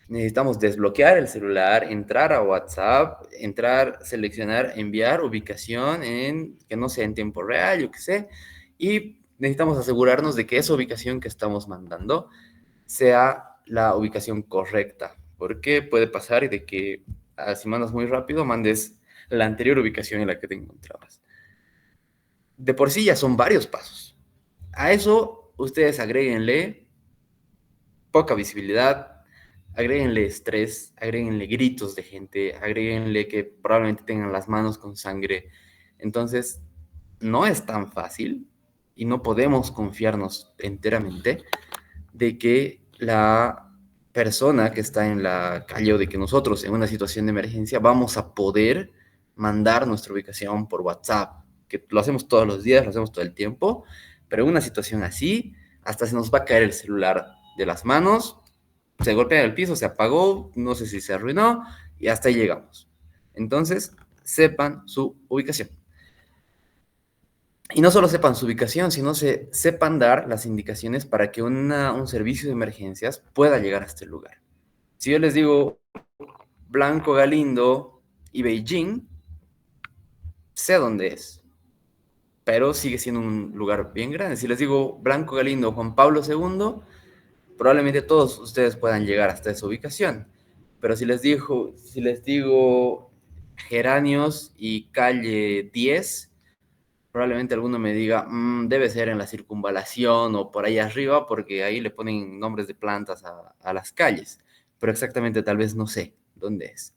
Necesitamos desbloquear el celular, entrar a WhatsApp, entrar, seleccionar, enviar ubicación que no sea en tiempo real, yo qué sé, y necesitamos asegurarnos de que esa ubicación que estamos mandando sea la ubicación correcta, porque puede pasar de que si mandas muy rápido, mandes la anterior ubicación en la que te encontrabas. De por sí ya son varios pasos. A eso ustedes agréguenle poca visibilidad, agréguenle estrés, agréguenle gritos de gente, agréguenle que probablemente tengan las manos con sangre. Entonces, no es tan fácil y no podemos confiarnos enteramente de que la persona que está en la calle o de que nosotros en una situación de emergencia vamos a poder mandar nuestra ubicación por WhatsApp, que lo hacemos todos los días, lo hacemos todo el tiempo, pero en una situación así, hasta se nos va a caer el celular de las manos, se golpea en el piso, se apagó, no sé si se arruinó, y hasta ahí llegamos. Entonces, sepan su ubicación. Y no solo sepan su ubicación, sino sepan dar las indicaciones para que un servicio de emergencias pueda llegar a este lugar. Si yo les digo Blanco Galindo y Beijing, sé dónde es, pero sigue siendo un lugar bien grande. Si les digo Blanco Galindo, Juan Pablo II, probablemente todos ustedes puedan llegar hasta esa ubicación. Pero si les digo Geranios y calle 10, probablemente alguno me diga, debe ser en la circunvalación o por ahí arriba, porque ahí le ponen nombres de plantas a las calles. Pero exactamente tal vez no sé dónde es.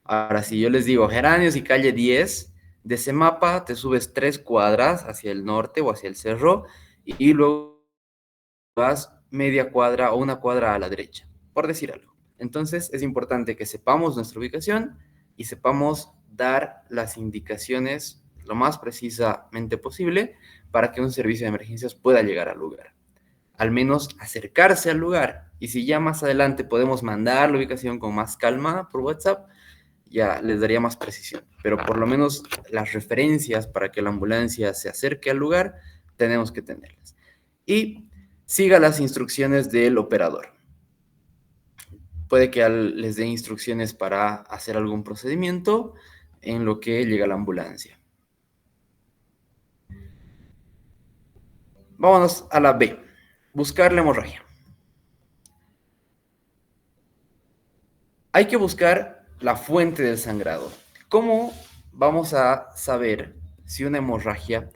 Ahora, si yo les digo Geranios y calle 10, de ese mapa te subes 3 cuadras hacia el norte o hacia el cerro y luego vas media cuadra o una cuadra a la derecha, por decir algo. Entonces es importante que sepamos nuestra ubicación y sepamos dar las indicaciones lo más precisamente posible para que un servicio de emergencias pueda llegar al lugar. Al menos acercarse al lugar. Y si ya más adelante podemos mandar la ubicación con más calma por WhatsApp, ya les daría más precisión. Pero por lo menos las referencias para que la ambulancia se acerque al lugar, tenemos que tenerlas. Y siga las instrucciones del operador. Puede que les dé instrucciones para hacer algún procedimiento en lo que llega la ambulancia. Vámonos a la B. Buscar la hemorragia. Hay que buscar la fuente del sangrado. ¿Cómo vamos a saber si una hemorragia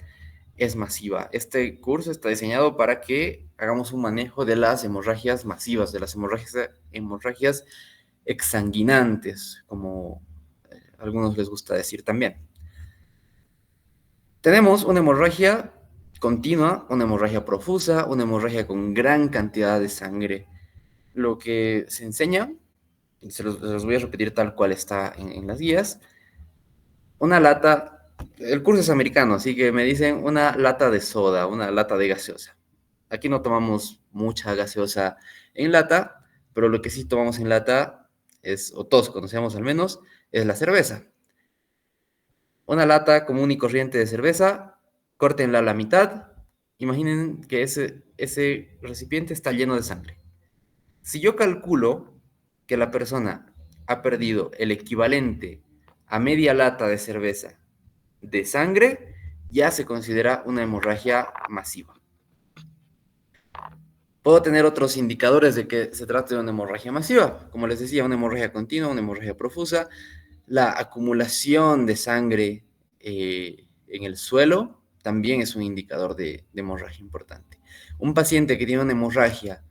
es masiva? Este curso está diseñado para que hagamos un manejo de las hemorragias masivas, de las hemorragias exsanguinantes, como a algunos les gusta decir también. Tenemos una hemorragia continua, una hemorragia profusa, una hemorragia con gran cantidad de sangre. Lo que se enseña, se los voy a repetir tal cual está en las guías, una lata, el curso es americano, así que me dicen una lata de soda, una lata de gaseosa. Aquí no tomamos mucha gaseosa en lata, pero lo que sí tomamos en lata es, o todos conocemos al menos, es la cerveza. Una lata común y corriente de cerveza, córtenla a la mitad. Imaginen que ese recipiente está lleno de sangre. Si yo calculo que la persona ha perdido el equivalente a media lata de cerveza de sangre, ya se considera una hemorragia masiva. Puedo tener otros indicadores de que se trata de una hemorragia masiva, como les decía, una hemorragia continua, una hemorragia profusa, la acumulación de sangre en el suelo también es un indicador de hemorragia importante. Un paciente que tiene una hemorragia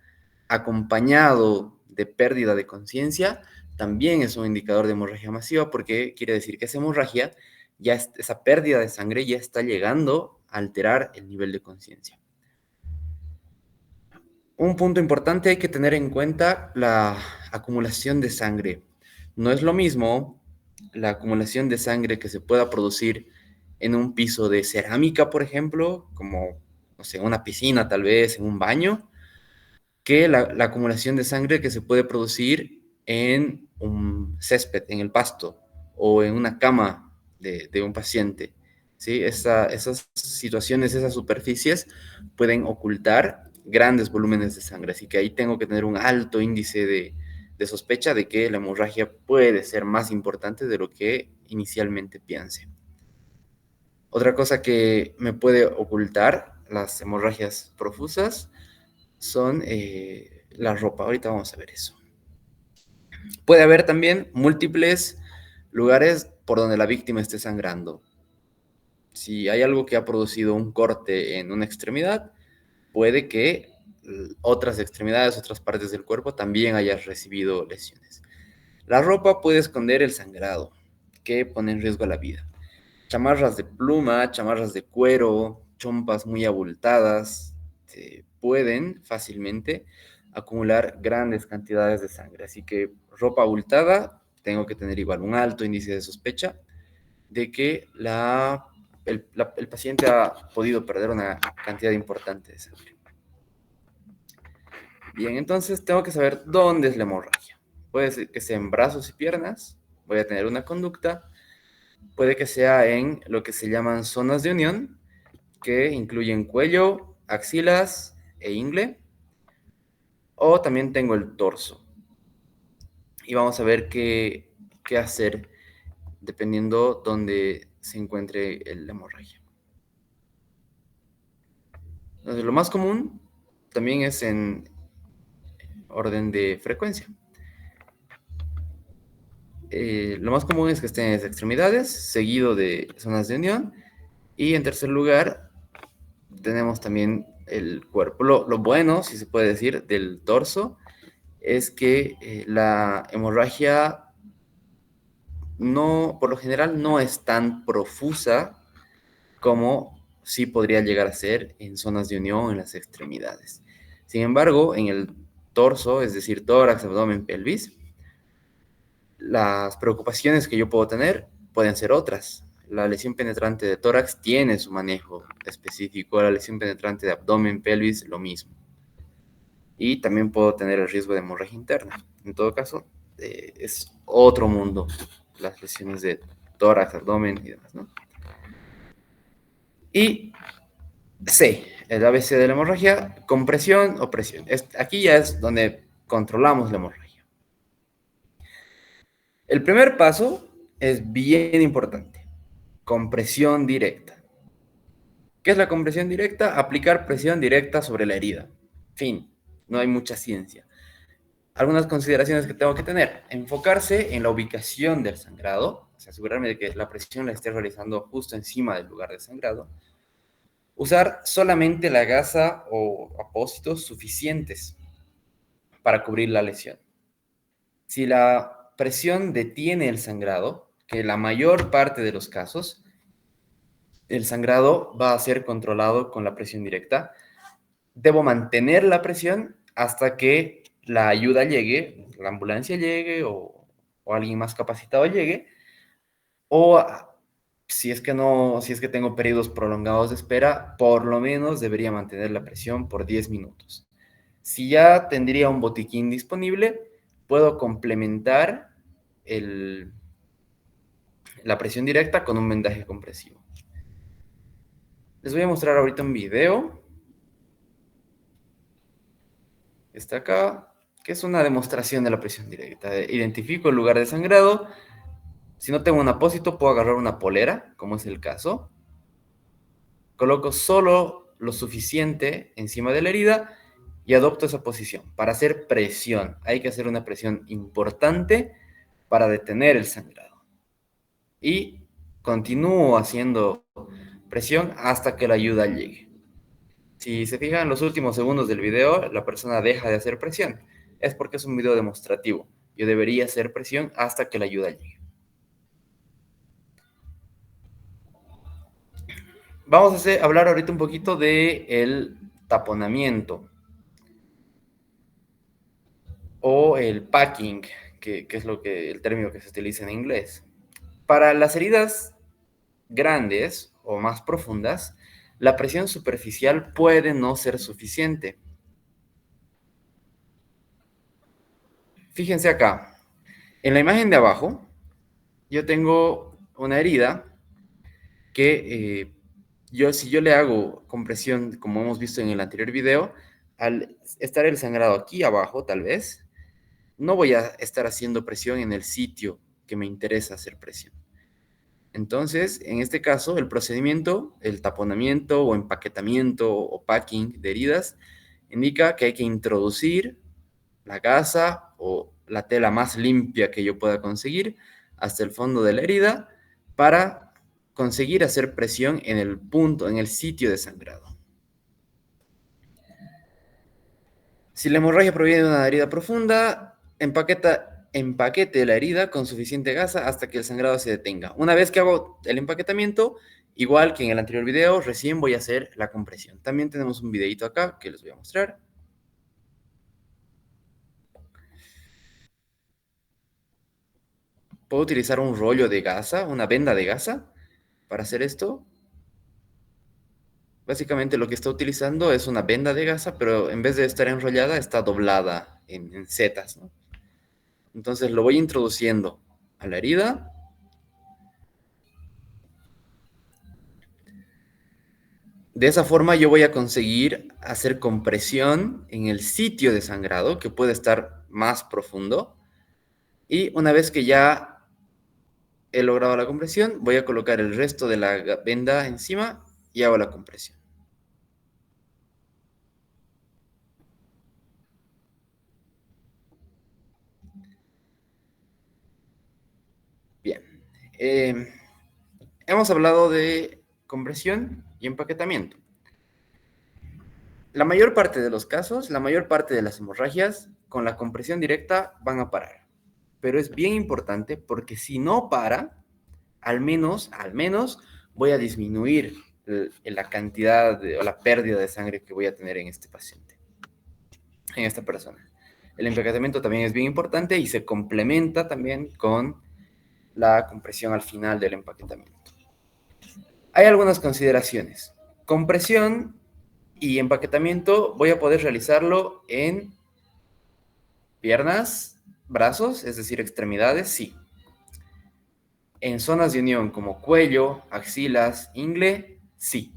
acompañado de pérdida de conciencia también es un indicador de hemorragia masiva porque quiere decir que esa hemorragia, esa pérdida de sangre ya está llegando a alterar el nivel de conciencia. Un punto importante, hay que tener en cuenta la acumulación de sangre. No es lo mismo la acumulación de sangre que se pueda producir en un piso de cerámica, por ejemplo, como, no sé, una piscina tal vez, en un baño, que la acumulación de sangre que se puede producir en un césped, en el pasto o en una cama de un paciente. ¿Sí? Esas situaciones, esas superficies pueden ocultar grandes volúmenes de sangre, así que ahí tengo que tener un alto índice de sospecha de que la hemorragia puede ser más importante de lo que inicialmente piense. Otra cosa que me puede ocultar las hemorragias profusas son la ropa. Ahorita vamos a ver eso. Puede haber también múltiples lugares por donde la víctima esté sangrando. Si hay algo que ha producido un corte en una extremidad, puede que otras extremidades, otras partes del cuerpo también hayas recibido lesiones. La ropa puede esconder el sangrado, que pone en riesgo la vida. Chamarras de pluma, chamarras de cuero, chompas muy abultadas, pueden fácilmente acumular grandes cantidades de sangre. Así que ropa abultada, tengo que tener igual un alto índice de sospecha de que el paciente ha podido perder una cantidad importante de sangre. Bien, entonces tengo que saber dónde es la hemorragia. Puede ser que sea en brazos y piernas, voy a tener una conducta. Puede que sea en lo que se llaman zonas de unión, que incluyen cuello, axilas e ingle, o también tengo el torso. Y vamos a ver qué hacer dependiendo dónde se encuentre la hemorragia. Entonces, lo más común también es en orden de frecuencia. Lo más común es que esté en las extremidades, seguido de zonas de unión, y en tercer lugar tenemos también el cuerpo. Lo bueno, si se puede decir, del torso es que la hemorragia no, por lo general no es tan profusa como sí podría llegar a ser en zonas de unión en las extremidades. Sin embargo, en el torso, es decir, tórax, abdomen, pelvis, las preocupaciones que yo puedo tener pueden ser otras. La lesión penetrante de tórax tiene su manejo específico, la lesión penetrante de abdomen, pelvis, lo mismo. Y también puedo tener el riesgo de hemorragia interna. En todo caso, es otro mundo las lesiones de tórax, abdomen y demás, ¿no? Y C, el ABC de la hemorragia, compresión o presión. Aquí ya es donde controlamos la hemorragia. El primer paso es bien importante, compresión directa. ¿Qué es la compresión directa? Aplicar presión directa sobre la herida. Fin, no hay mucha ciencia. Algunas consideraciones que tengo que tener. Enfocarse en la ubicación del sangrado, o sea, asegurarme de que la presión la esté realizando justo encima del lugar de sangrado. Usar solamente la gasa o apósitos suficientes para cubrir la lesión. Si la presión detiene el sangrado, que la mayor parte de los casos, el sangrado va a ser controlado con la presión directa, debo mantener la presión hasta que la ayuda llegue, la ambulancia llegue o alguien más capacitado llegue, o si es que no, si es que tengo periodos prolongados de espera, por lo menos debería mantener la presión por 10 minutos. Si ya tendría un botiquín disponible, puedo complementar la presión directa con un vendaje compresivo. Les voy a mostrar ahorita un video. Está acá, que es una demostración de la presión directa. Identifico el lugar de sangrado. Si no tengo un apósito, puedo agarrar una polera, como es el caso. Coloco solo lo suficiente encima de la herida y adopto esa posición para hacer presión. Hay que hacer una presión importante para detener el sangrado. Y continúo haciendo presión hasta que la ayuda llegue. Si se fijan en los últimos segundos del video, la persona deja de hacer presión. Es porque es un video demostrativo. Yo debería hacer presión hasta que la ayuda llegue. Vamos a hablar ahorita un poquito del taponamiento. o el packing, que es el término que se utiliza en inglés. Para las heridas grandes o más profundas, la presión superficial puede no ser suficiente. Fíjense acá, en la imagen de abajo, yo tengo una herida que si yo le hago compresión, como hemos visto en el anterior video, al estar el sangrado aquí abajo, tal vez, no voy a estar haciendo presión en el sitio que me interesa hacer presión. Entonces, en este caso, el procedimiento, el taponamiento o empaquetamiento o packing de heridas, indica que hay que introducir la gasa o la tela más limpia que yo pueda conseguir hasta el fondo de la herida para conseguir hacer presión en el punto, en el sitio de sangrado. Si la hemorragia proviene de una herida profunda, empaquete la herida con suficiente gasa hasta que el sangrado se detenga. Una vez que hago el empaquetamiento, igual que en el anterior video, recién voy a hacer la compresión. También tenemos un videito acá que les voy a mostrar. Puedo utilizar un rollo de gasa, una venda de gasa, para hacer esto. Básicamente lo que está utilizando es una venda de gasa, pero en vez de estar enrollada, está doblada en setas, ¿no? Entonces lo voy introduciendo a la herida. De esa forma yo voy a conseguir hacer compresión en el sitio de sangrado, que puede estar más profundo. Y una vez que ya he logrado la compresión, voy a colocar el resto de la venda encima y hago la compresión. Bien. Hemos hablado de compresión y empaquetamiento. La mayor parte de los casos, la mayor parte de las hemorragias, con la compresión directa van a parar. Pero es bien importante porque si no para, al menos voy a disminuir la cantidad o la pérdida de sangre que voy a tener en este paciente, en esta persona. El empaquetamiento también es bien importante y se complementa también con la compresión al final del empaquetamiento. Hay algunas consideraciones. Compresión y empaquetamiento voy a poder realizarlo en piernas, brazos, es decir, extremidades, sí. En zonas de unión como cuello, axilas, ingle, sí.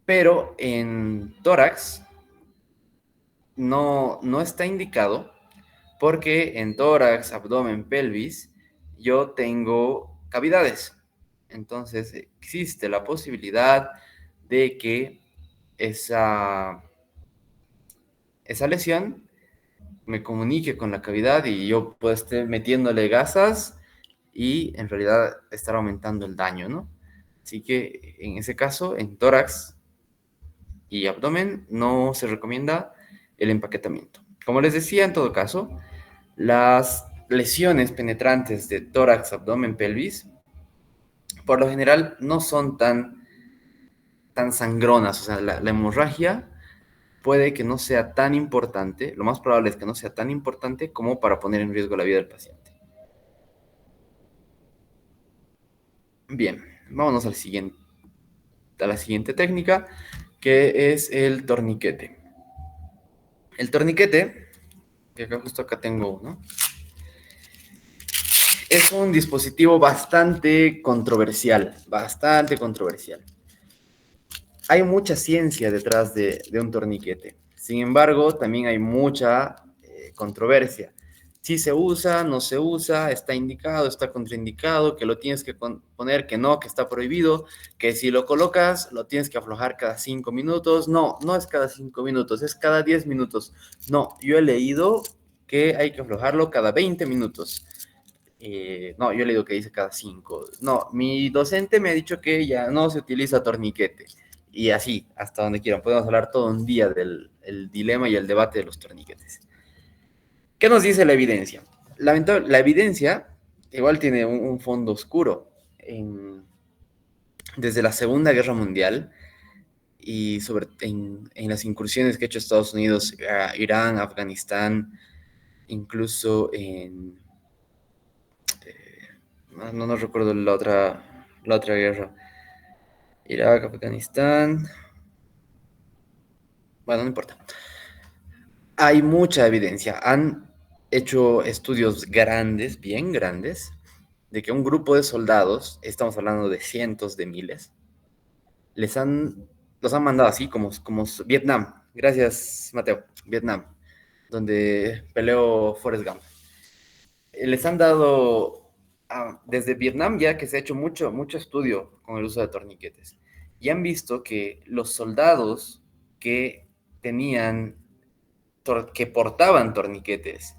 Pero en tórax no está indicado porque en tórax, abdomen, pelvis, yo tengo cavidades. Entonces existe la posibilidad de que esa lesión me comunique con la cavidad y yo pueda estar metiéndole gasas y en realidad estar aumentando el daño, ¿no? Así que en ese caso, en tórax y abdomen no se recomienda el empaquetamiento. Como les decía, en todo caso, las lesiones penetrantes de tórax, abdomen, pelvis, por lo general no son tan sangronas, o sea, la hemorragia puede que no sea tan importante, lo más probable es que no sea tan importante como para poner en riesgo la vida del paciente. Bien, vámonos a la siguiente técnica, que es el torniquete. El torniquete, que justo acá tengo uno, es un dispositivo bastante controversial, bastante controversial. Hay mucha ciencia detrás de un torniquete. Sin embargo, también hay mucha controversia. Si se usa, no se usa, está indicado, está contraindicado, que lo tienes que poner, que no, que está prohibido, que si lo colocas, lo tienes que aflojar cada 5 minutos. No, no es cada 5 minutos, es cada 10 minutos. No, yo he leído que hay que aflojarlo cada 20 minutos. No, yo he leído que dice cada 5. No, mi docente me ha dicho que ya no se utiliza torniquete. Y así, hasta donde quieran. Podemos hablar todo un día del el dilema y el debate de los torniquetes. ¿Qué nos dice la evidencia? La evidencia igual tiene un fondo oscuro. Desde la Segunda Guerra Mundial y en las incursiones que ha hecho Estados Unidos a Irán, Afganistán, incluso en... no recuerdo la otra guerra. Irak, Afganistán... Bueno, no importa. Hay mucha evidencia. Han hecho estudios grandes, bien grandes, de que un grupo de soldados, estamos hablando de cientos de miles, les han, los han mandado así como Vietnam. Gracias, Mateo. Vietnam, donde peleó Forrest Gump. Les han dado, desde Vietnam ya que se ha hecho mucho estudio con el uso de torniquetes, y han visto que los soldados que tenían, que portaban torniquetes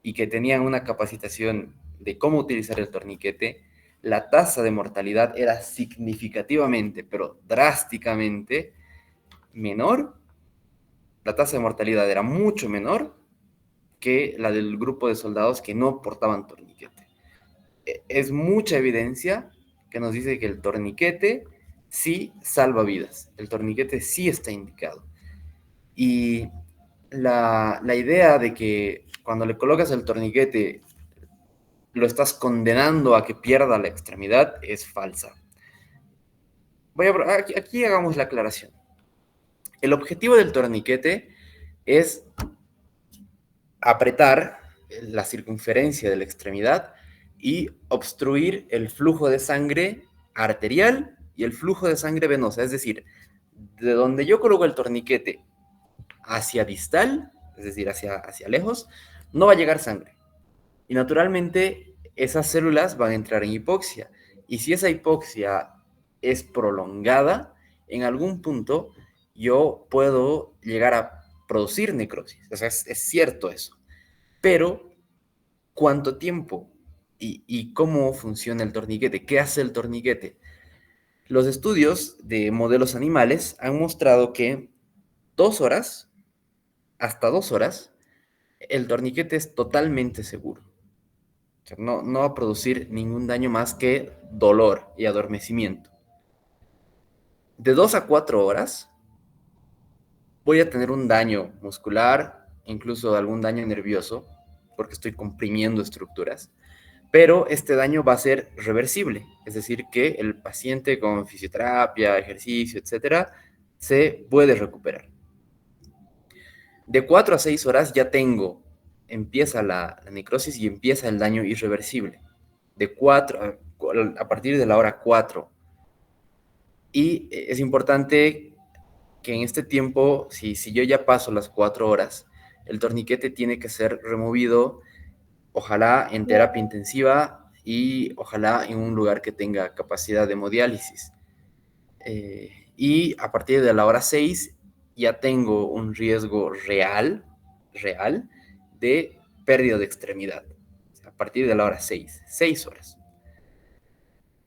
y que tenían una capacitación de cómo utilizar el torniquete, la tasa de mortalidad era significativamente, pero drásticamente menor. La tasa de mortalidad era mucho menor que la del grupo de soldados que no portaban torniquete. Es mucha evidencia que nos dice que el torniquete sí salva vidas, el torniquete sí está indicado. Y la idea de que cuando le colocas el torniquete lo estás condenando a que pierda la extremidad es falsa. Aquí hagamos la aclaración. El objetivo del torniquete es apretar la circunferencia de la extremidad y obstruir el flujo de sangre arterial y el flujo de sangre venosa. Es decir, de donde yo coloco el torniquete hacia distal, es decir, hacia lejos, no va a llegar sangre. Y naturalmente esas células van a entrar en hipoxia. Y si esa hipoxia es prolongada, en algún punto yo puedo llegar a producir necrosis. O sea, es cierto eso. Pero, ¿cuánto tiempo? ¿Y cómo funciona el torniquete? ¿Qué hace el torniquete? Los estudios de modelos animales han mostrado que 2 horas, hasta 2 horas, el torniquete es totalmente seguro. O sea, no va a producir ningún daño más que dolor y adormecimiento. De 2 a 4 horas voy a tener un daño muscular, incluso algún daño nervioso, porque estoy comprimiendo estructuras, pero este daño va a ser reversible, es decir, que el paciente con fisioterapia, ejercicio, etcétera, se puede recuperar. De 4 a 6 horas ya empieza la necrosis y empieza el daño irreversible. A partir de la hora 4. Y es importante que en este tiempo, si yo ya paso las 4 horas, el torniquete tiene que ser removido, ojalá en terapia intensiva y ojalá en un lugar que tenga capacidad de hemodiálisis. Y a partir de la hora 6 ya tengo un riesgo real de pérdida de extremidad. A partir de la hora 6 horas.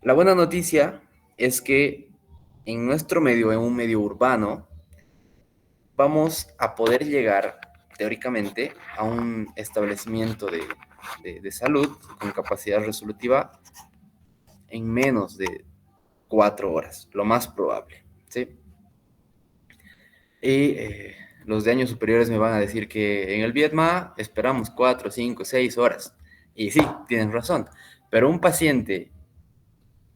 La buena noticia es que en nuestro medio, en un medio urbano, vamos a poder llegar teóricamente a un establecimiento de salud con capacidad resolutiva en menos de 4 horas, lo más probable, ¿sí? Y los de años superiores me van a decir que en el Vietma esperamos 4, 5, 6 horas. Y sí, tienen razón. Pero un paciente,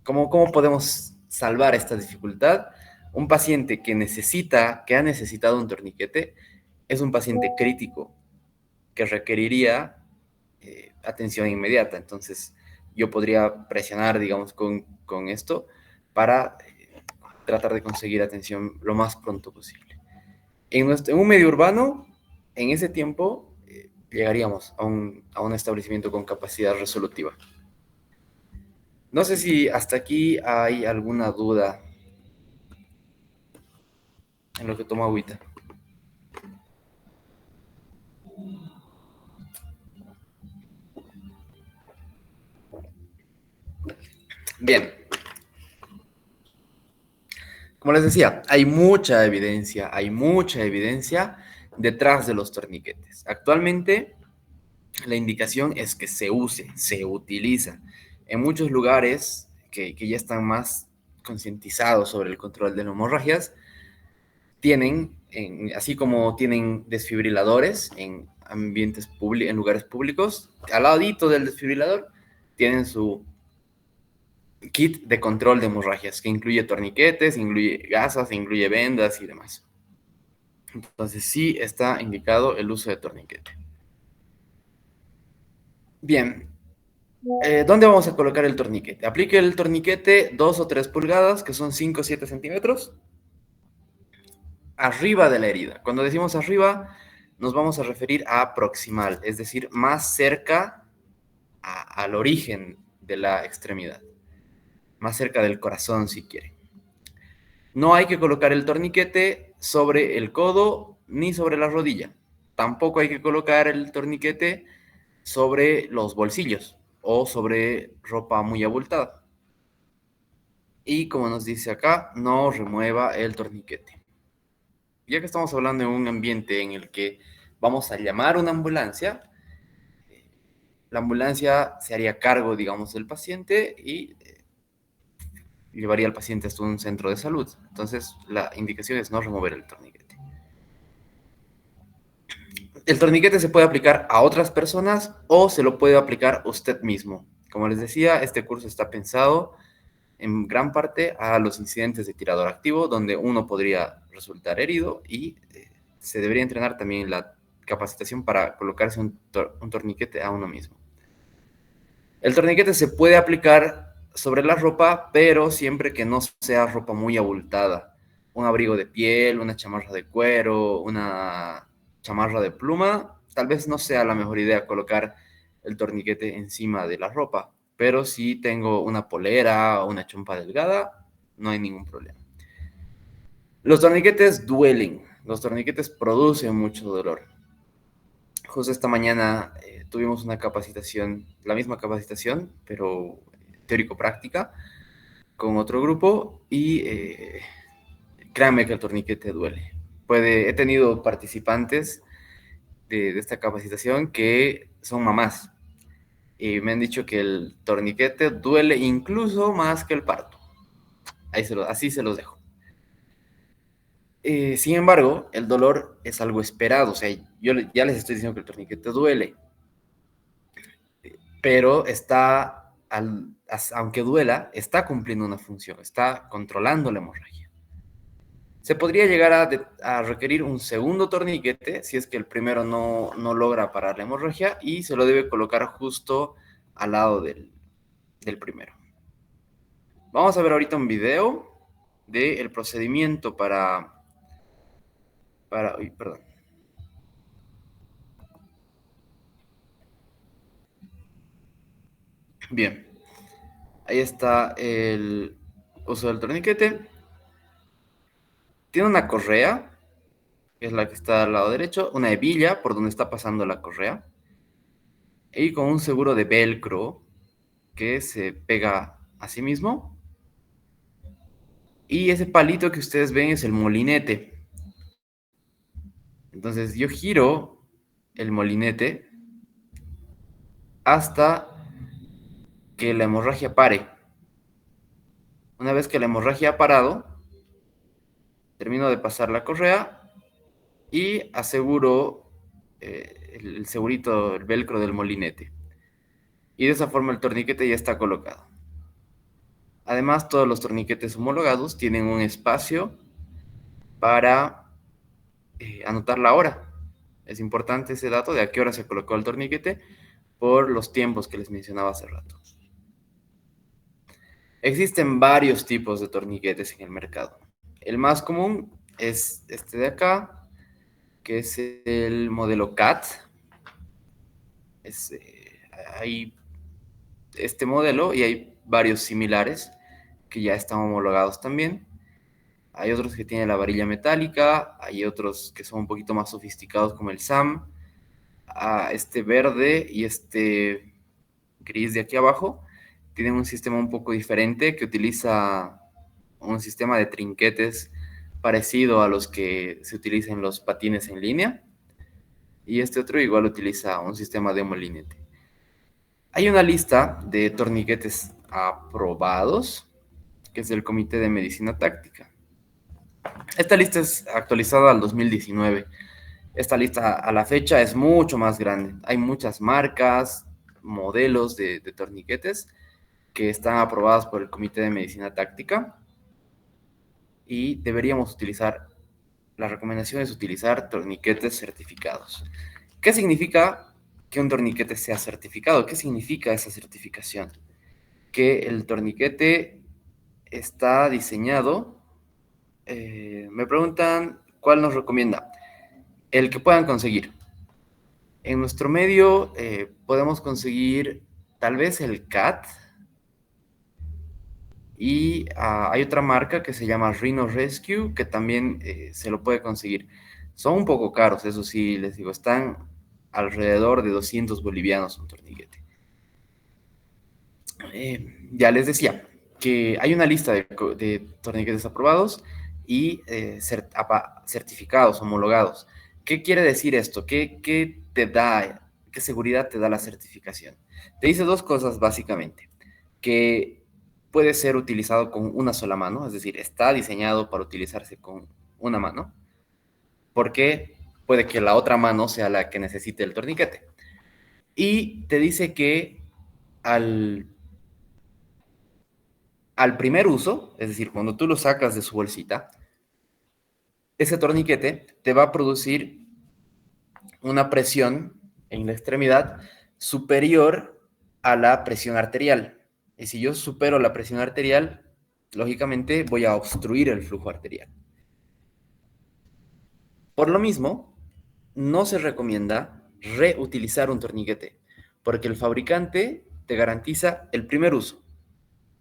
¿cómo podemos salvar esta dificultad? Un paciente que ha necesitado un torniquete, es un paciente crítico que requeriría atención inmediata. Entonces, yo podría presionar, digamos, con esto para tratar de conseguir atención lo más pronto posible. En un medio urbano, en ese tiempo, llegaríamos a un establecimiento con capacidad resolutiva. No sé si hasta aquí hay alguna duda en lo que tomo agüita. Bien. Como les decía, hay mucha evidencia detrás de los torniquetes. Actualmente, la indicación es que se utiliza. En muchos lugares que ya están más concientizados sobre el control de hemorragias, tienen, así como tienen desfibriladores en ambientes públicos, en lugares públicos, al ladito del desfibrilador tienen su kit de control de hemorragias, que incluye torniquetes, incluye gasas, incluye vendas y demás. Entonces sí está indicado el uso de torniquete. Bien, ¿dónde vamos a colocar el torniquete? Aplique el torniquete 2 o 3 pulgadas, que son 5 o 7 centímetros, arriba de la herida. Cuando decimos arriba, nos vamos a referir a proximal, es decir, más cerca al origen de la extremidad, más cerca del corazón, si quieren. No hay que colocar el torniquete sobre el codo ni sobre la rodilla. Tampoco hay que colocar el torniquete sobre los bolsillos o sobre ropa muy abultada. Y como nos dice acá, no remueva el torniquete. Ya que estamos hablando de un ambiente en el que vamos a llamar una ambulancia, la ambulancia se haría cargo, digamos, del paciente y llevaría al paciente hasta un centro de salud. Entonces, la indicación es no remover el torniquete. El torniquete se puede aplicar a otras personas o se lo puede aplicar usted mismo. Como les decía, este curso está pensado en gran parte a los incidentes de tirador activo, donde uno podría resultar herido y se debería entrenar también la capacitación para colocarse un torniquete a uno mismo. El torniquete se puede aplicar sobre la ropa, pero siempre que no sea ropa muy abultada. Un abrigo de piel, una chamarra de cuero, una chamarra de pluma, tal vez no sea la mejor idea colocar el torniquete encima de la ropa, pero si tengo una polera o una chompa delgada, no hay ningún problema. Los torniquetes duelen, los torniquetes producen mucho dolor. Justo esta mañana tuvimos una capacitación, la misma capacitación, pero teórico-práctica, con otro grupo y créanme que el torniquete duele. He tenido participantes de esta capacitación que son mamás y me han dicho que el torniquete duele incluso más que el parto. Así se los dejo. Sin embargo, el dolor es algo esperado. O sea, yo ya les estoy diciendo que el torniquete duele, pero aunque duela, está cumpliendo una función, está controlando la hemorragia. Se podría llegar a requerir un segundo torniquete si es que el primero no logra parar la hemorragia y se lo debe colocar justo al lado del primero. Vamos a ver ahorita un video del procedimiento uy, perdón. Bien, ahí está el uso del torniquete. Tiene una correa, que es la que está al lado derecho, una hebilla por donde está pasando la correa, y con un seguro de velcro que se pega a sí mismo. Y ese palito que ustedes ven es el molinete. Entonces yo giro el molinete hasta que la hemorragia pare. Una vez que la hemorragia ha parado, termino de pasar la correa y aseguro el segurito, el velcro del molinete. Y de esa forma el torniquete ya está colocado. Además, todos los torniquetes homologados tienen un espacio para anotar la hora. Es importante ese dato de a qué hora se colocó el torniquete por los tiempos que les mencionaba hace rato. Existen varios tipos de torniquetes en el mercado. El más común es este de acá, que es el modelo CAT. Hay este modelo y hay varios similares que ya están homologados también. Hay otros que tienen la varilla metálica, hay otros que son un poquito más sofisticados como el SAM, este verde y este gris de aquí abajo tienen un sistema un poco diferente que utiliza un sistema de trinquetes parecido a los que se utilizan en los patines en línea. Y este otro igual utiliza un sistema de molinete. Hay una lista de torniquetes aprobados, que es del Comité de Medicina Táctica. Esta lista es actualizada al 2019. Esta lista a la fecha es mucho más grande. Hay muchas marcas, modelos de torniquetes que están aprobadas por el Comité de Medicina Táctica y deberíamos utilizar, la recomendación es utilizar torniquetes certificados. ¿Qué significa que un torniquete sea certificado? ¿Qué significa esa certificación? Que el torniquete está diseñado, me preguntan cuál nos recomienda, el que puedan conseguir. En nuestro medio podemos conseguir tal vez el CAT y hay otra marca que se llama Rhino Rescue que también se lo puede conseguir. Son un poco caros, eso sí, les digo, están alrededor de 200 bolivianos un torniquete. Ya les decía que hay una lista de torniquetes aprobados y certificados, homologados. ¿Qué quiere decir esto? ¿Qué te da, qué seguridad te da la certificación? Te dice dos cosas básicamente, que puede ser utilizado con una sola mano, es decir, está diseñado para utilizarse con una mano, porque puede que la otra mano sea la que necesite el torniquete. Y te dice que al al primer uso, es decir, cuando tú lo sacas de su bolsita, ese torniquete te va a producir una presión en la extremidad superior a la presión arterial. Y si yo supero la presión arterial, lógicamente voy a obstruir el flujo arterial. Por lo mismo, no se recomienda reutilizar un torniquete, porque el fabricante te garantiza el primer uso.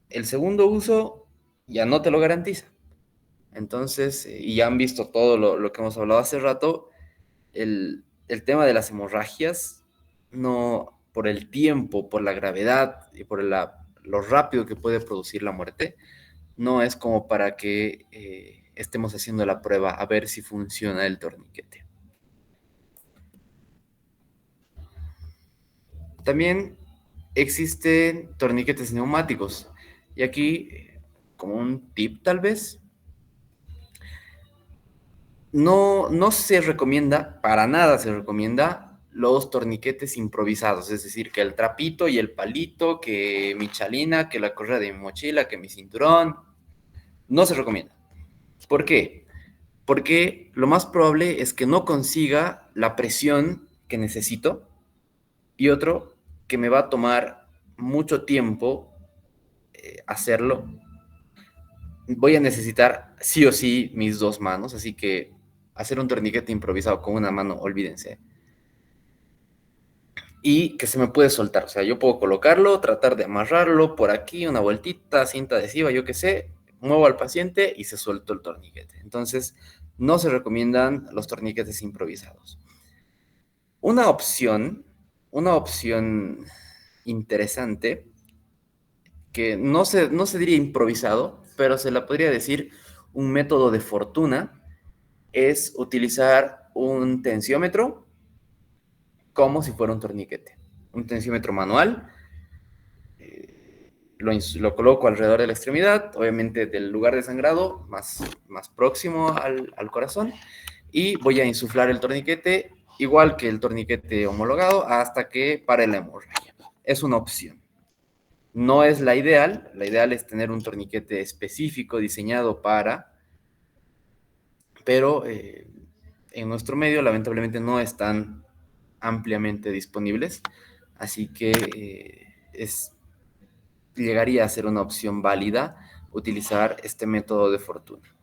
El segundo uso ya no te lo garantiza. Entonces, y ya han visto todo lo que hemos hablado hace rato, el tema de las hemorragias, no por el tiempo, por la gravedad y por lo rápido que puede producir la muerte, no es como para que estemos haciendo la prueba a ver si funciona el torniquete. También existen torniquetes neumáticos. Y aquí, como un tip tal vez, no se recomienda, para nada se recomienda los torniquetes improvisados, es decir, que el trapito y el palito, que mi chalina, que la correa de mi mochila, que mi cinturón, no se recomienda. ¿Por qué? Porque lo más probable es que no consiga la presión que necesito y otro, que me va a tomar mucho tiempo hacerlo. Voy a necesitar sí o sí mis dos manos, así que hacer un torniquete improvisado con una mano, olvídense. Y que se me puede soltar, o sea, yo puedo colocarlo, tratar de amarrarlo por aquí, una vueltita, cinta adhesiva, yo qué sé, muevo al paciente y se suelto el torniquete. Entonces, no se recomiendan los torniquetes improvisados. Una opción, una opción interesante, que no se diría improvisado, pero se la podría decir un método de fortuna, es utilizar un tensiómetro como si fuera un torniquete. Un tensiómetro manual, lo coloco alrededor de la extremidad, obviamente del lugar de sangrado más próximo al corazón, y voy a insuflar el torniquete, igual que el torniquete homologado, hasta que pare la hemorragia. Es una opción. No es la ideal es tener un torniquete específico diseñado para, pero en nuestro medio lamentablemente no están ampliamente disponibles, así que llegaría a ser una opción válida utilizar este método de fortuna.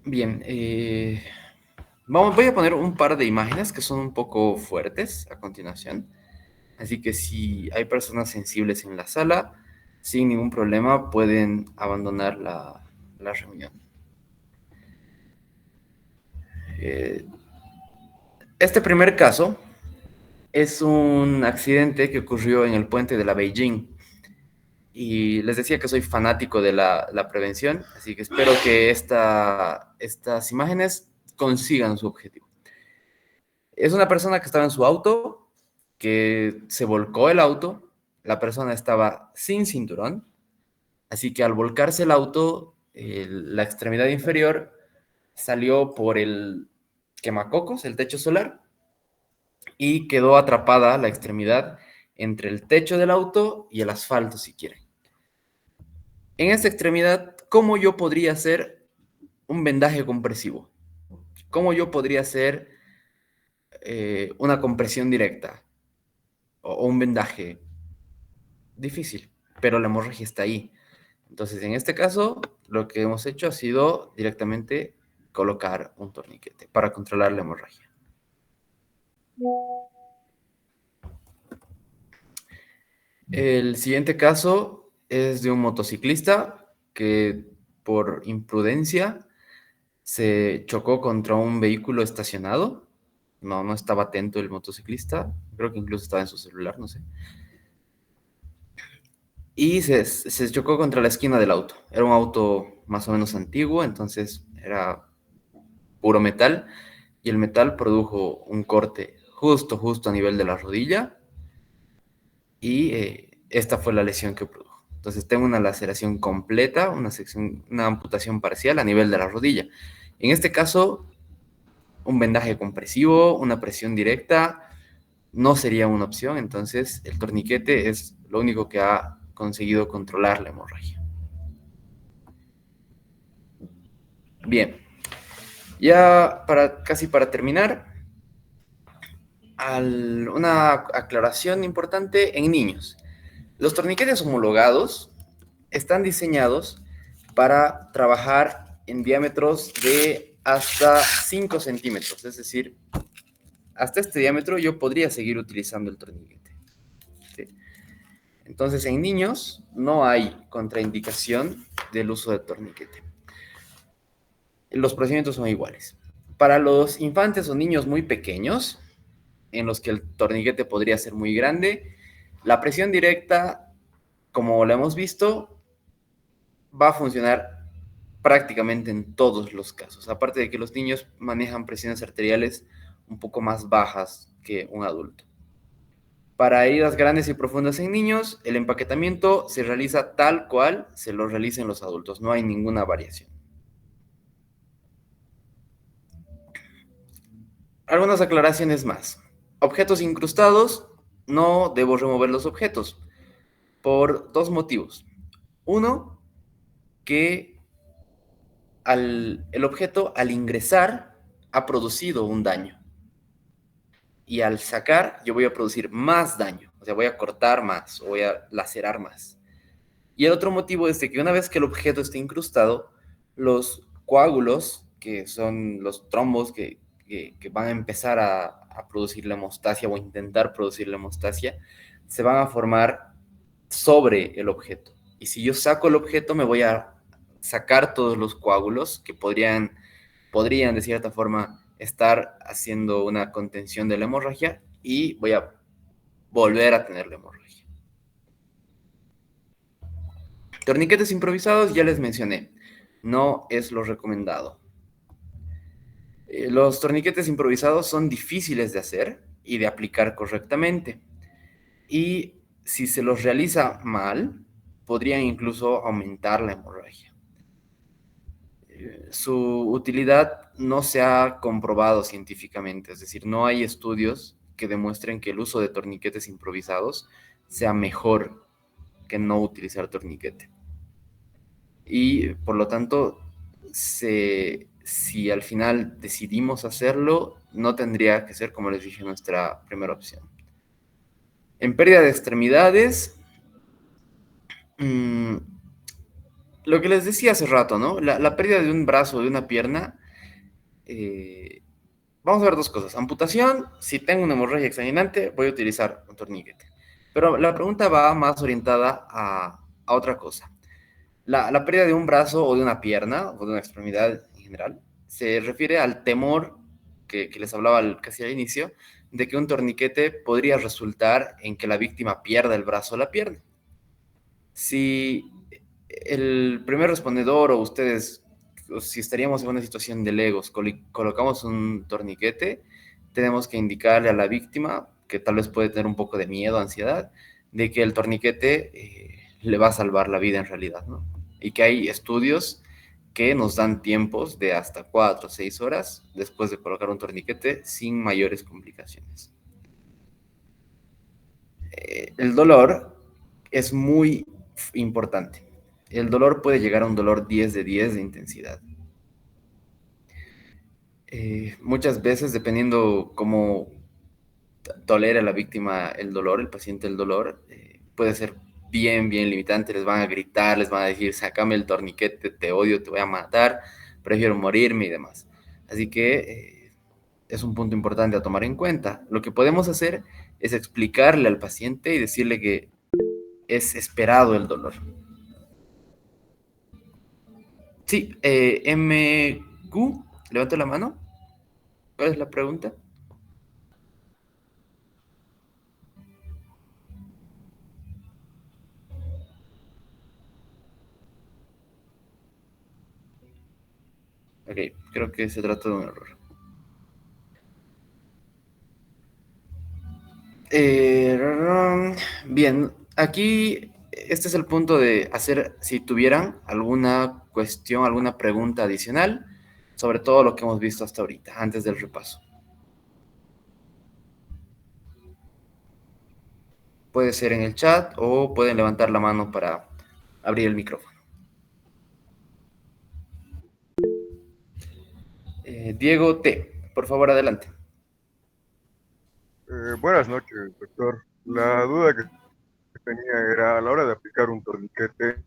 Bien, voy a poner un par de imágenes que son un poco fuertes a continuación, así que si hay personas sensibles en la sala, sin ningún problema pueden abandonar la reunión. Este primer caso es un accidente que ocurrió en el puente de la Beijing. Y les decía que soy fanático de la prevención, así que espero que estas imágenes consigan su objetivo. Es una persona que estaba en su auto, que se volcó el auto la persona estaba sin cinturón, así que al volcarse el auto, la extremidad inferior salió por el quemacocos, el techo solar, y quedó atrapada la extremidad entre el techo del auto y el asfalto, si quieren. En esta extremidad, ¿cómo yo podría hacer un vendaje compresivo? ¿Cómo yo podría hacer una compresión directa o un vendaje? Difícil, pero la hemorragia está ahí. Entonces, en este caso, lo que hemos hecho ha sido directamente colocar un torniquete para controlar la hemorragia. El siguiente caso es de un motociclista que por imprudencia se chocó contra un vehículo estacionado. No estaba atento el motociclista, creo que incluso estaba en su celular, no sé. Y se chocó contra la esquina del auto. Era un auto más o menos antiguo, entonces era puro metal, y el metal produjo un corte justo a nivel de la rodilla, y esta fue la lesión que produjo. Entonces tengo una laceración completa, una amputación parcial a nivel de la rodilla. En este caso, un vendaje compresivo, una presión directa, no sería una opción, entonces el torniquete es lo único que ha conseguido controlar la hemorragia. Bien, ya casi para terminar, una aclaración importante en niños. Los torniquetes homologados están diseñados para trabajar en diámetros de hasta 5 centímetros, es decir, hasta este diámetro yo podría seguir utilizando el torniquete. ¿Sí? Entonces, en niños no hay contraindicación del uso de torniquete. Los procedimientos son iguales. Para los infantes o niños muy pequeños, en los que el torniquete podría ser muy grande, la presión directa, como lo hemos visto, va a funcionar prácticamente en todos los casos. Aparte de que los niños manejan presiones arteriales un poco más bajas que un adulto. Para heridas grandes y profundas en niños, el empaquetamiento se realiza tal cual se lo realiza en los adultos. No hay ninguna variación. Algunas aclaraciones más. Objetos incrustados, no debo remover los objetos por dos motivos. Uno, que el objeto al ingresar ha producido un daño. Y al sacar yo voy a producir más daño. O sea, voy a cortar más o voy a lacerar más. Y el otro motivo es de que una vez que el objeto esté incrustado, los coágulos, que son los trombos que van a empezar a producir la hemostasia o a intentar producir la hemostasia, se van a formar sobre el objeto. Y si yo saco el objeto, me voy a sacar todos los coágulos que podrían de cierta forma estar haciendo una contención de la hemorragia, y voy a volver a tener la hemorragia. Torniquetes improvisados, ya les mencioné, no es lo recomendado. Los torniquetes improvisados son difíciles de hacer y de aplicar correctamente. Y si se los realiza mal, podrían incluso aumentar la hemorragia. Su utilidad no se ha comprobado científicamente, es decir, no hay estudios que demuestren que el uso de torniquetes improvisados sea mejor que no utilizar torniquete. Y por lo tanto, si al final decidimos hacerlo, no tendría que ser, como les dije, nuestra primera opción. En pérdida de extremidades, lo que les decía hace rato, ¿no? La pérdida de un brazo o de una pierna, vamos a ver dos cosas. Amputación, si tengo una hemorragia exsanguinante, voy a utilizar un torniquete. Pero la pregunta va más orientada a otra cosa. La pérdida de un brazo o de una pierna o de una extremidad en general se refiere al temor que les hablaba casi al inicio, de que un torniquete podría resultar en que la víctima pierda el brazo o la pierna. Si el primer respondedor o ustedes, o si estaríamos en una situación de legos, colocamos un torniquete, tenemos que indicarle a la víctima, que tal vez puede tener un poco de miedo, ansiedad, de que el torniquete le va a salvar la vida en realidad, ¿no? Y que hay estudios que nos dan tiempos de hasta 4 o 6 horas después de colocar un torniquete sin mayores complicaciones. El dolor es muy importante. El dolor puede llegar a un dolor 10 de 10 de intensidad. Muchas veces, dependiendo cómo tolera la víctima el dolor, el paciente el dolor, puede ser bien, bien limitante. Les van a gritar, les van a decir, sácame el torniquete, te odio, te voy a matar, prefiero morirme y demás. Así que es un punto importante a tomar en cuenta. Lo que podemos hacer es explicarle al paciente y decirle que es esperado el dolor. Sí, MQ, levanta la mano. ¿Cuál es la pregunta? Ok, creo que se trata de un error. Bien, aquí este es el punto de hacer, si tuvieran alguna cuestión, alguna pregunta adicional sobre todo lo que hemos visto hasta ahorita, antes del repaso. Puede ser en el chat o pueden levantar la mano para abrir el micrófono. Diego T., por favor, adelante. Buenas noches, doctor. La duda que tenía era a la hora de aplicar un torniquete,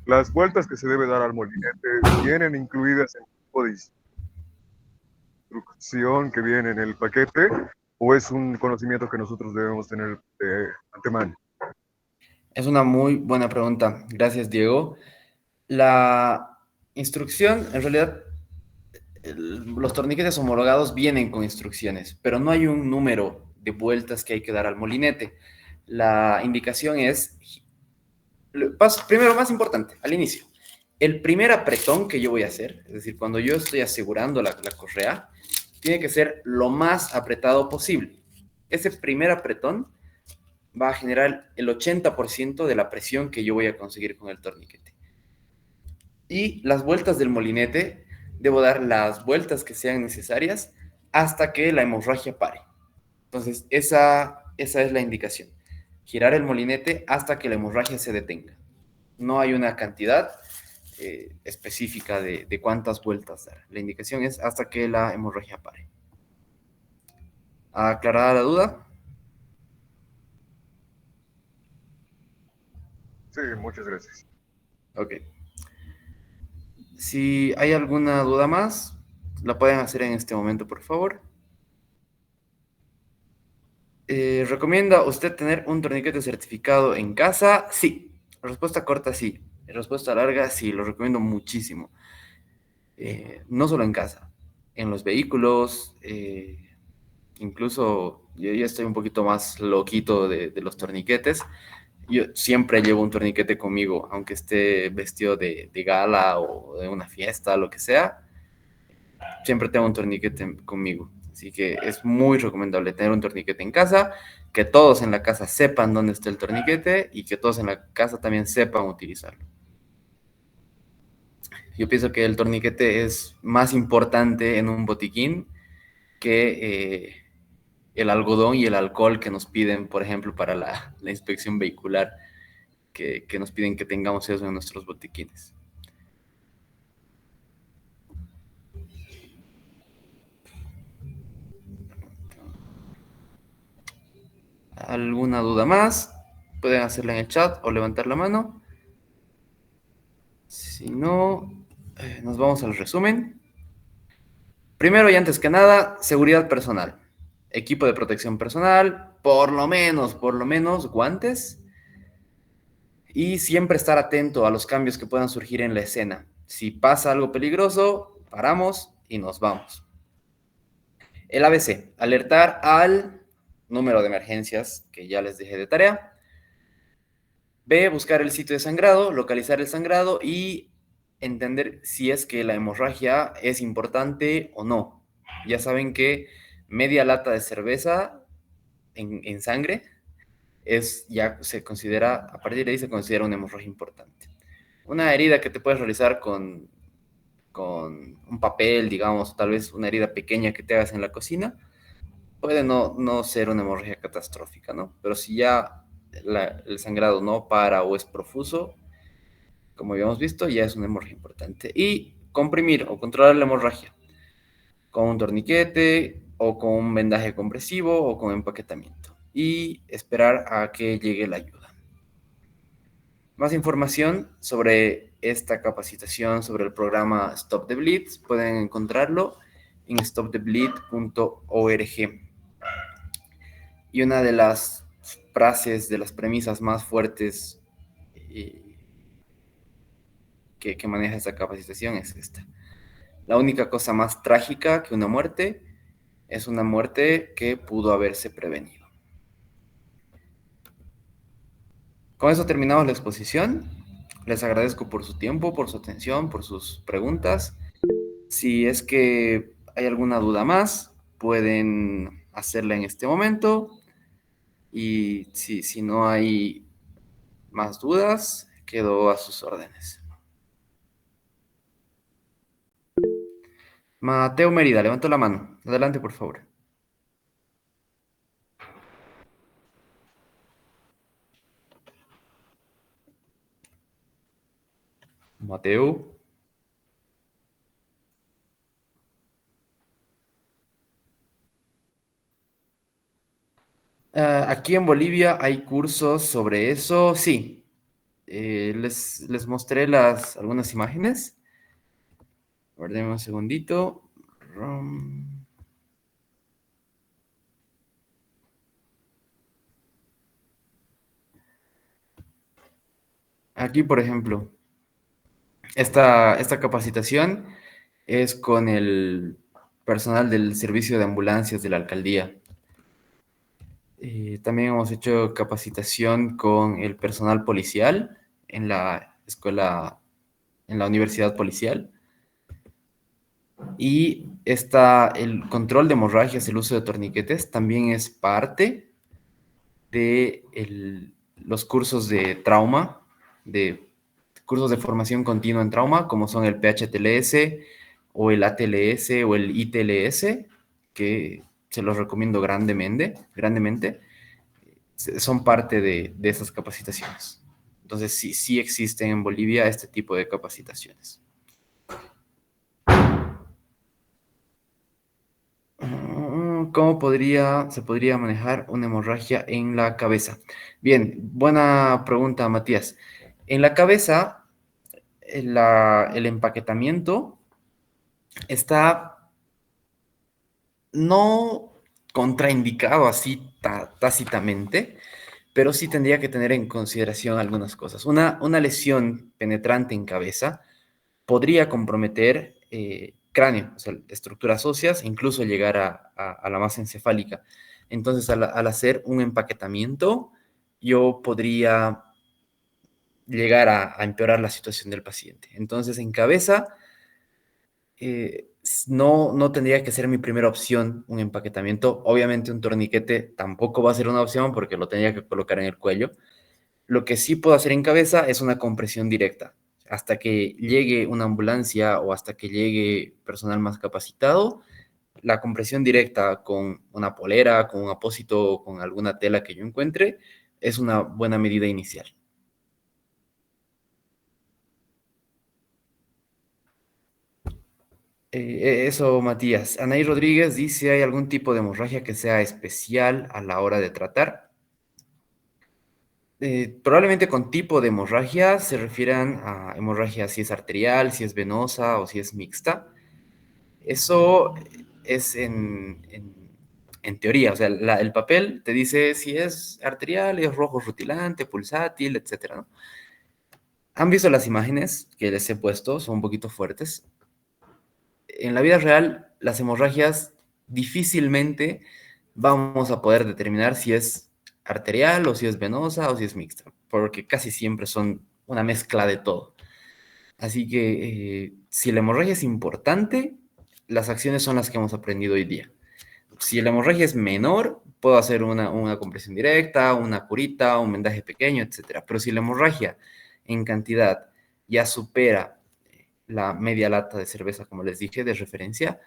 las vueltas que se debe dar al molinete vienen incluidas en el tipo de instrucción que viene en el paquete o es un conocimiento que nosotros debemos tener de antemano. Es una muy buena pregunta. Gracias, Diego. La instrucción, en realidad, los torniquetes homologados vienen con instrucciones, pero no hay un número de vueltas que hay que dar al molinete. La indicación es, primero, más importante, al inicio, el primer apretón que yo voy a hacer, es decir, cuando yo estoy asegurando la correa, tiene que ser lo más apretado posible. Ese primer apretón va a generar el 80% de la presión que yo voy a conseguir con el torniquete. Y las vueltas del molinete, debo dar las vueltas que sean necesarias hasta que la hemorragia pare. Entonces, esa es la indicación. Girar el molinete hasta que la hemorragia se detenga. No hay una cantidad específica de cuántas vueltas dar. La indicación es hasta que la hemorragia pare. ¿Aclarada la duda? Sí, muchas gracias. Ok. Si hay alguna duda más, la pueden hacer en este momento, por favor. ¿Recomienda usted tener un torniquete certificado en casa? Sí. Respuesta corta, sí. Respuesta larga, sí. Lo recomiendo muchísimo. No solo en casa, en los vehículos, incluso yo ya estoy un poquito más loquito de los torniquetes. Yo siempre llevo un torniquete conmigo, aunque esté vestido de gala o de una fiesta, lo que sea. Siempre tengo un torniquete conmigo. Así que es muy recomendable tener un torniquete en casa, que todos en la casa sepan dónde está el torniquete y que todos en la casa también sepan utilizarlo. Yo pienso que el torniquete es más importante en un botiquín que el algodón y el alcohol que nos piden, por ejemplo, para la inspección vehicular, que nos piden que tengamos eso en nuestros botiquines. ¿Alguna duda más? Pueden hacerla en el chat o levantar la mano. Si no, nos vamos al resumen. Primero y antes que nada, seguridad personal. Equipo de protección personal, por lo menos guantes. Y siempre estar atento a los cambios que puedan surgir en la escena. Si pasa algo peligroso, paramos y nos vamos. El ABC, alertar al número de emergencias que ya les dejé de tarea. B, buscar el sitio de sangrado, localizar el sangrado y entender si es que la hemorragia es importante o no. Ya saben que media lata de cerveza en sangre ya se considera, a partir de ahí se considera una hemorragia importante. Una herida que te puedes realizar con un papel, digamos, o tal vez una herida pequeña que te hagas en la cocina, puede no ser una hemorragia catastrófica, ¿no? Pero si ya el sangrado no para o es profuso, como habíamos visto, ya es una hemorragia importante. Y comprimir o controlar la hemorragia con un torniquete o con un vendaje compresivo o con empaquetamiento. Y esperar a que llegue la ayuda. Más información sobre esta capacitación, sobre el programa Stop the Bleed, pueden encontrarlo en stopthebleed.org. Y una de las frases, de las premisas más fuertes que maneja esta capacitación es esta. La única cosa más trágica que una muerte es una muerte que pudo haberse prevenido. Con eso terminamos la exposición. Les agradezco por su tiempo, por su atención, por sus preguntas. Si es que hay alguna duda más, pueden hacerla en este momento. Y si no hay más dudas, quedo a sus órdenes. Mateo Mérida, levanto la mano. Adelante, por favor. Mateo. Aquí en Bolivia hay cursos sobre eso, sí. Les mostré algunas imágenes. Guardemos un segundito. Aquí, por ejemplo, esta capacitación es con el personal del servicio de ambulancias de la alcaldía. También hemos hecho capacitación con el personal policial en la escuela, en la universidad policial. Y el control de hemorragias, el uso de torniquetes, también es parte de los cursos de trauma, de cursos de formación continua en trauma, como son el PHTLS o el ATLS o el ITLS, que se los recomiendo grandemente. Son parte de esas capacitaciones. Entonces, sí existen en Bolivia este tipo de capacitaciones. ¿Cómo se podría manejar una hemorragia en la cabeza? Bien, buena pregunta, Matías. En la cabeza, el empaquetamiento está no contraindicado así tácitamente, pero sí tendría que tener en consideración algunas cosas. Una lesión penetrante en cabeza podría comprometer cráneo, o sea, estructuras óseas, incluso llegar a la masa encefálica. Entonces, al hacer un empaquetamiento, yo podría llegar a empeorar la situación del paciente. Entonces, en cabeza, no tendría que ser mi primera opción un empaquetamiento. Obviamente, un torniquete tampoco va a ser una opción porque lo tendría que colocar en el cuello. Lo que sí puedo hacer en cabeza es una compresión directa. Hasta que llegue una ambulancia o hasta que llegue personal más capacitado, la compresión directa con una polera, con un apósito o con alguna tela que yo encuentre es una buena medida inicial. Eso, Matías. Anaí Rodríguez dice, ¿hay algún tipo de hemorragia que sea especial a la hora de tratar? Probablemente con tipo de hemorragia se refieran a hemorragia si es arterial, si es venosa o si es mixta. Eso es en teoría, o sea, el papel te dice si es arterial, es rojo rutilante, pulsátil, etcétera, ¿no? ¿Han visto las imágenes que les he puesto? Son un poquito fuertes. En la vida real, las hemorragias difícilmente vamos a poder determinar si es arterial o si es venosa o si es mixta, porque casi siempre son una mezcla de todo. Así que si la hemorragia es importante, las acciones son las que hemos aprendido hoy día. Si la hemorragia es menor, puedo hacer una compresión directa, una curita, un vendaje pequeño, etcétera. Pero si la hemorragia en cantidad ya supera la media lata de cerveza, como les dije, de referencia,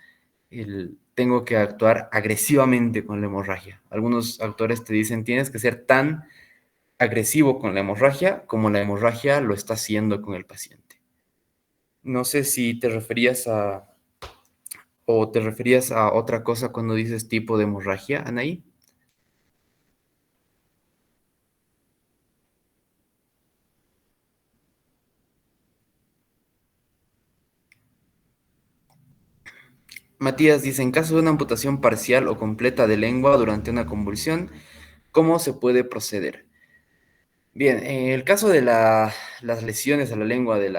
tengo que actuar agresivamente con la hemorragia. Algunos autores te dicen, tienes que ser tan agresivo con la hemorragia como la hemorragia lo está haciendo con el paciente. No sé si te referías o te referías a otra cosa cuando dices tipo de hemorragia, Anaí. Matías dice, en caso de una amputación parcial o completa de lengua durante una convulsión, ¿cómo se puede proceder? Bien, en el caso de las lesiones a la lengua de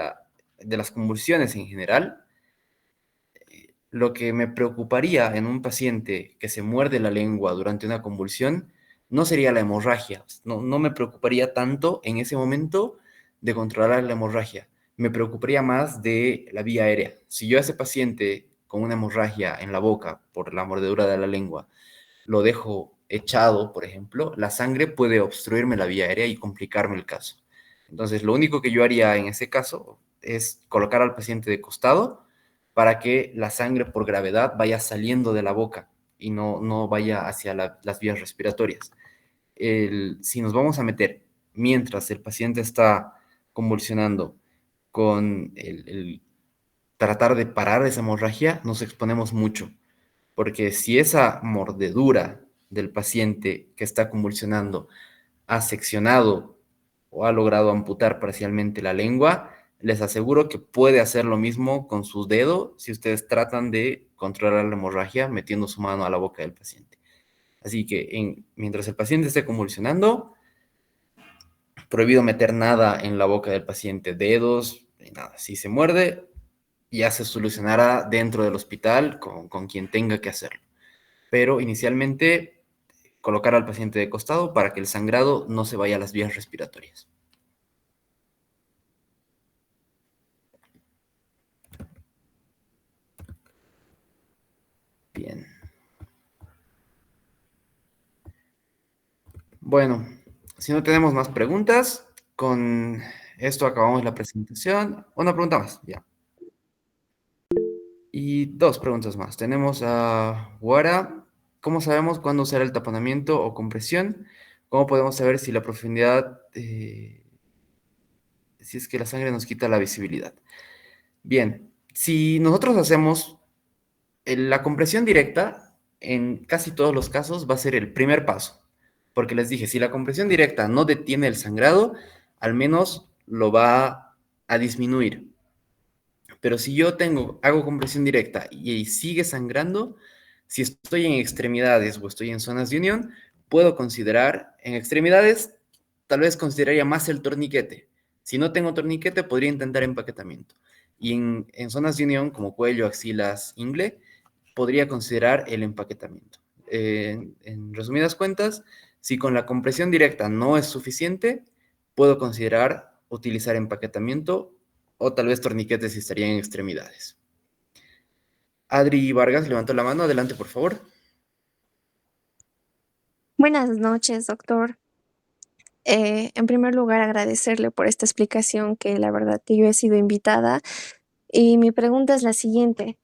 las convulsiones en general, lo que me preocuparía en un paciente que se muerde la lengua durante una convulsión no sería la hemorragia. No me preocuparía tanto en ese momento de controlar la hemorragia. Me preocuparía más de la vía aérea. Si yo a ese paciente con una hemorragia en la boca por la mordedura de la lengua lo dejo echado, por ejemplo, la sangre puede obstruirme la vía aérea y complicarme el caso. Entonces, lo único que yo haría en ese caso es colocar al paciente de costado para que la sangre por gravedad vaya saliendo de la boca y no vaya hacia las vías respiratorias. Si nos vamos a meter mientras el paciente está convulsionando con el tratar de parar esa hemorragia, nos exponemos mucho, porque si esa mordedura del paciente que está convulsionando ha seccionado o ha logrado amputar parcialmente la lengua, les aseguro que puede hacer lo mismo con sus dedos si ustedes tratan de controlar la hemorragia metiendo su mano a la boca del paciente. Así que mientras el paciente esté convulsionando, prohibido meter nada en la boca del paciente, dedos, ni nada. Si se muerde, ya se solucionará dentro del hospital con quien tenga que hacerlo. Pero inicialmente colocar al paciente de costado para que el sangrado no se vaya a las vías respiratorias. Bien. Bueno, si no tenemos más preguntas, con esto acabamos la presentación. Una pregunta más, ya. Y dos preguntas más. Tenemos a Guara. ¿Cómo sabemos cuándo usar el taponamiento o compresión? ¿Cómo podemos saber si la profundidad, si es que la sangre nos quita la visibilidad? Bien, si nosotros hacemos la compresión directa, en casi todos los casos va a ser el primer paso, porque les dije, si la compresión directa no detiene el sangrado, al menos lo va a disminuir. Pero si yo hago compresión directa y sigue sangrando, si estoy en extremidades o estoy en zonas de unión, puedo considerar, en extremidades, tal vez consideraría más el torniquete. Si no tengo torniquete, podría intentar empaquetamiento. Y en zonas de unión, como cuello, axilas, ingle, podría considerar el empaquetamiento. En resumidas cuentas, si con la compresión directa no es suficiente, puedo considerar utilizar empaquetamiento o tal vez torniquetes si estarían en extremidades. Adri Vargas levantó la mano. Adelante, por favor. Buenas noches, doctor. En primer lugar, agradecerle por esta explicación que la verdad que yo he sido invitada. Y mi pregunta es la siguiente.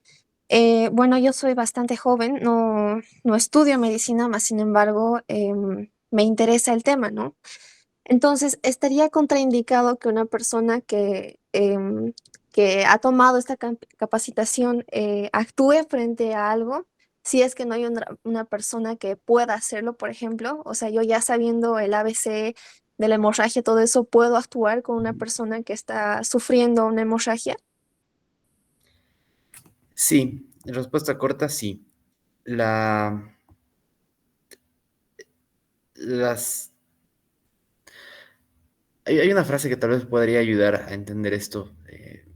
Bueno, yo soy bastante joven, no estudio medicina, más sin embargo, me interesa el tema, ¿no? Entonces, ¿estaría contraindicado que una persona que ha tomado esta capacitación actúe frente a algo? Si es que no hay una persona que pueda hacerlo, por ejemplo, o sea, yo ya sabiendo el ABC de la hemorragia, todo eso, ¿puedo actuar con una persona que está sufriendo una hemorragia? Sí, respuesta corta, sí. La, las, hay una frase que tal vez podría ayudar a entender esto.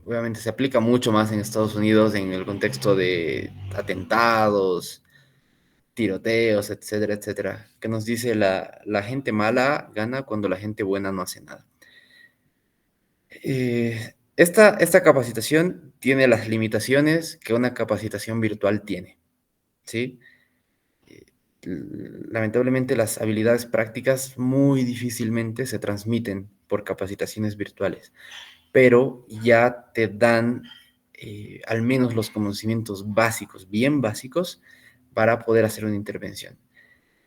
Obviamente se aplica mucho más en Estados Unidos en el contexto de atentados, tiroteos, etcétera, etcétera, que nos dice la gente mala gana cuando la gente buena no hace nada. Esta capacitación tiene las limitaciones que una capacitación virtual tiene, ¿sí? lamentablemente las habilidades prácticas muy difícilmente se transmiten por capacitaciones virtuales, pero ya te dan al menos los conocimientos básicos, bien básicos, para poder hacer una intervención.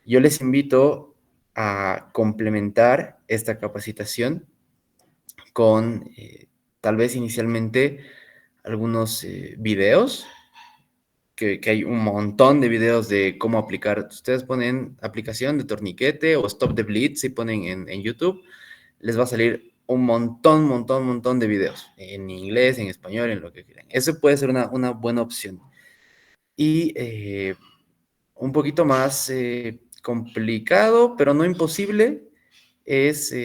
Yo les invito a complementar esta capacitación con tal vez inicialmente algunos videos, que hay un montón de videos de cómo aplicar. Ustedes ponen aplicación de torniquete o Stop the Bleed, si ponen en YouTube, les va a salir un montón de videos, en inglés, en español, en lo que quieran. Eso puede ser una buena opción. Y un poquito más complicado, pero no imposible, es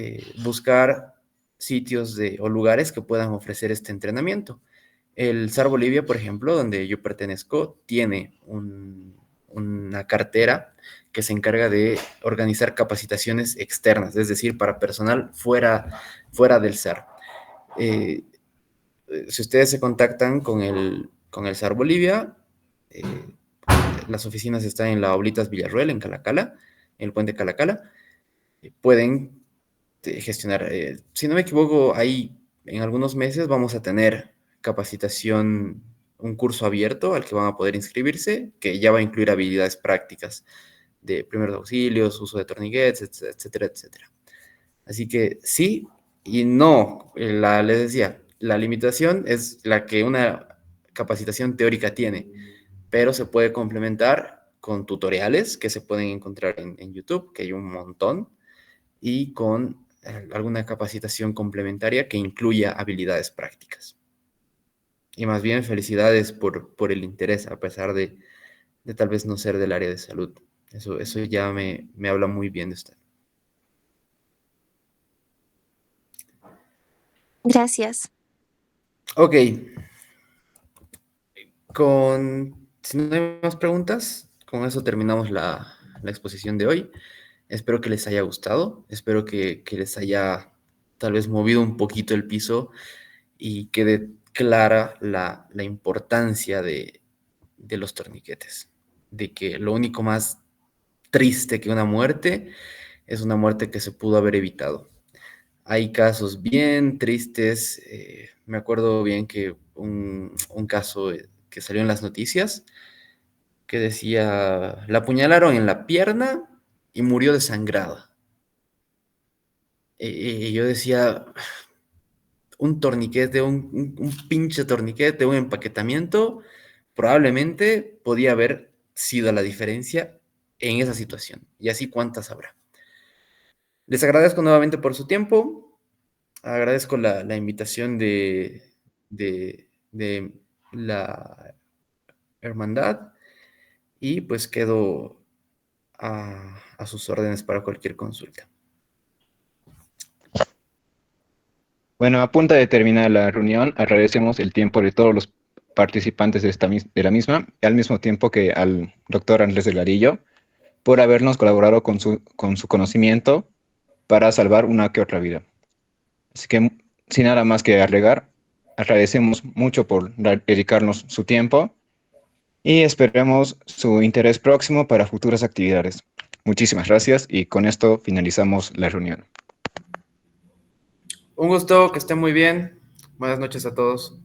buscar sitios o lugares que puedan ofrecer este entrenamiento. El SAR Bolivia, por ejemplo, donde yo pertenezco, tiene una cartera que se encarga de organizar capacitaciones externas, es decir, para personal fuera del SAR. Si ustedes se contactan con el SAR Bolivia, eh, las oficinas están en la Oblitas Villarroel, en Calacala, en el puente Calacala, pueden gestionar. Si no me equivoco, ahí en algunos meses vamos a tener capacitación, un curso abierto al que van a poder inscribirse, que ya va a incluir habilidades prácticas de primeros auxilios, uso de torniquetes, etcétera, etcétera. Así que sí y no. Les decía, la limitación es la que una capacitación teórica tiene, pero se puede complementar con tutoriales que se pueden encontrar en YouTube, que hay un montón, y con alguna capacitación complementaria que incluya habilidades prácticas. Y más bien, felicidades por el interés, a pesar de tal vez no ser del área de salud. Eso ya me habla muy bien de usted. Gracias. Ok. Si no hay más preguntas, con eso terminamos la exposición de hoy. Espero que les haya gustado. Espero que les haya tal vez movido un poquito el piso y quede clara la importancia de los torniquetes. De que lo único más triste que una muerte es una muerte que se pudo haber evitado. Hay casos bien tristes. Me acuerdo bien que un caso que salió en las noticias que decía, la apuñalaron en la pierna y murió desangrada. Y yo decía, un torniquete, un pinche torniquete, un empaquetamiento, probablemente podía haber sido la diferencia en esa situación. Y así cuántas habrá. Les agradezco nuevamente por su tiempo. Agradezco la invitación de la hermandad. Y pues quedo a sus órdenes para cualquier consulta. Bueno, a punto de terminar la reunión, agradecemos el tiempo de todos los participantes de la misma, y al mismo tiempo que al doctor Andrés Delgadillo, por habernos colaborado con su conocimiento para salvar una que otra vida. Así que, sin nada más que agregar, agradecemos mucho por dedicarnos su tiempo y esperemos su interés próximo para futuras actividades. Muchísimas gracias y con esto finalizamos la reunión. Un gusto, que estén muy bien. Buenas noches a todos.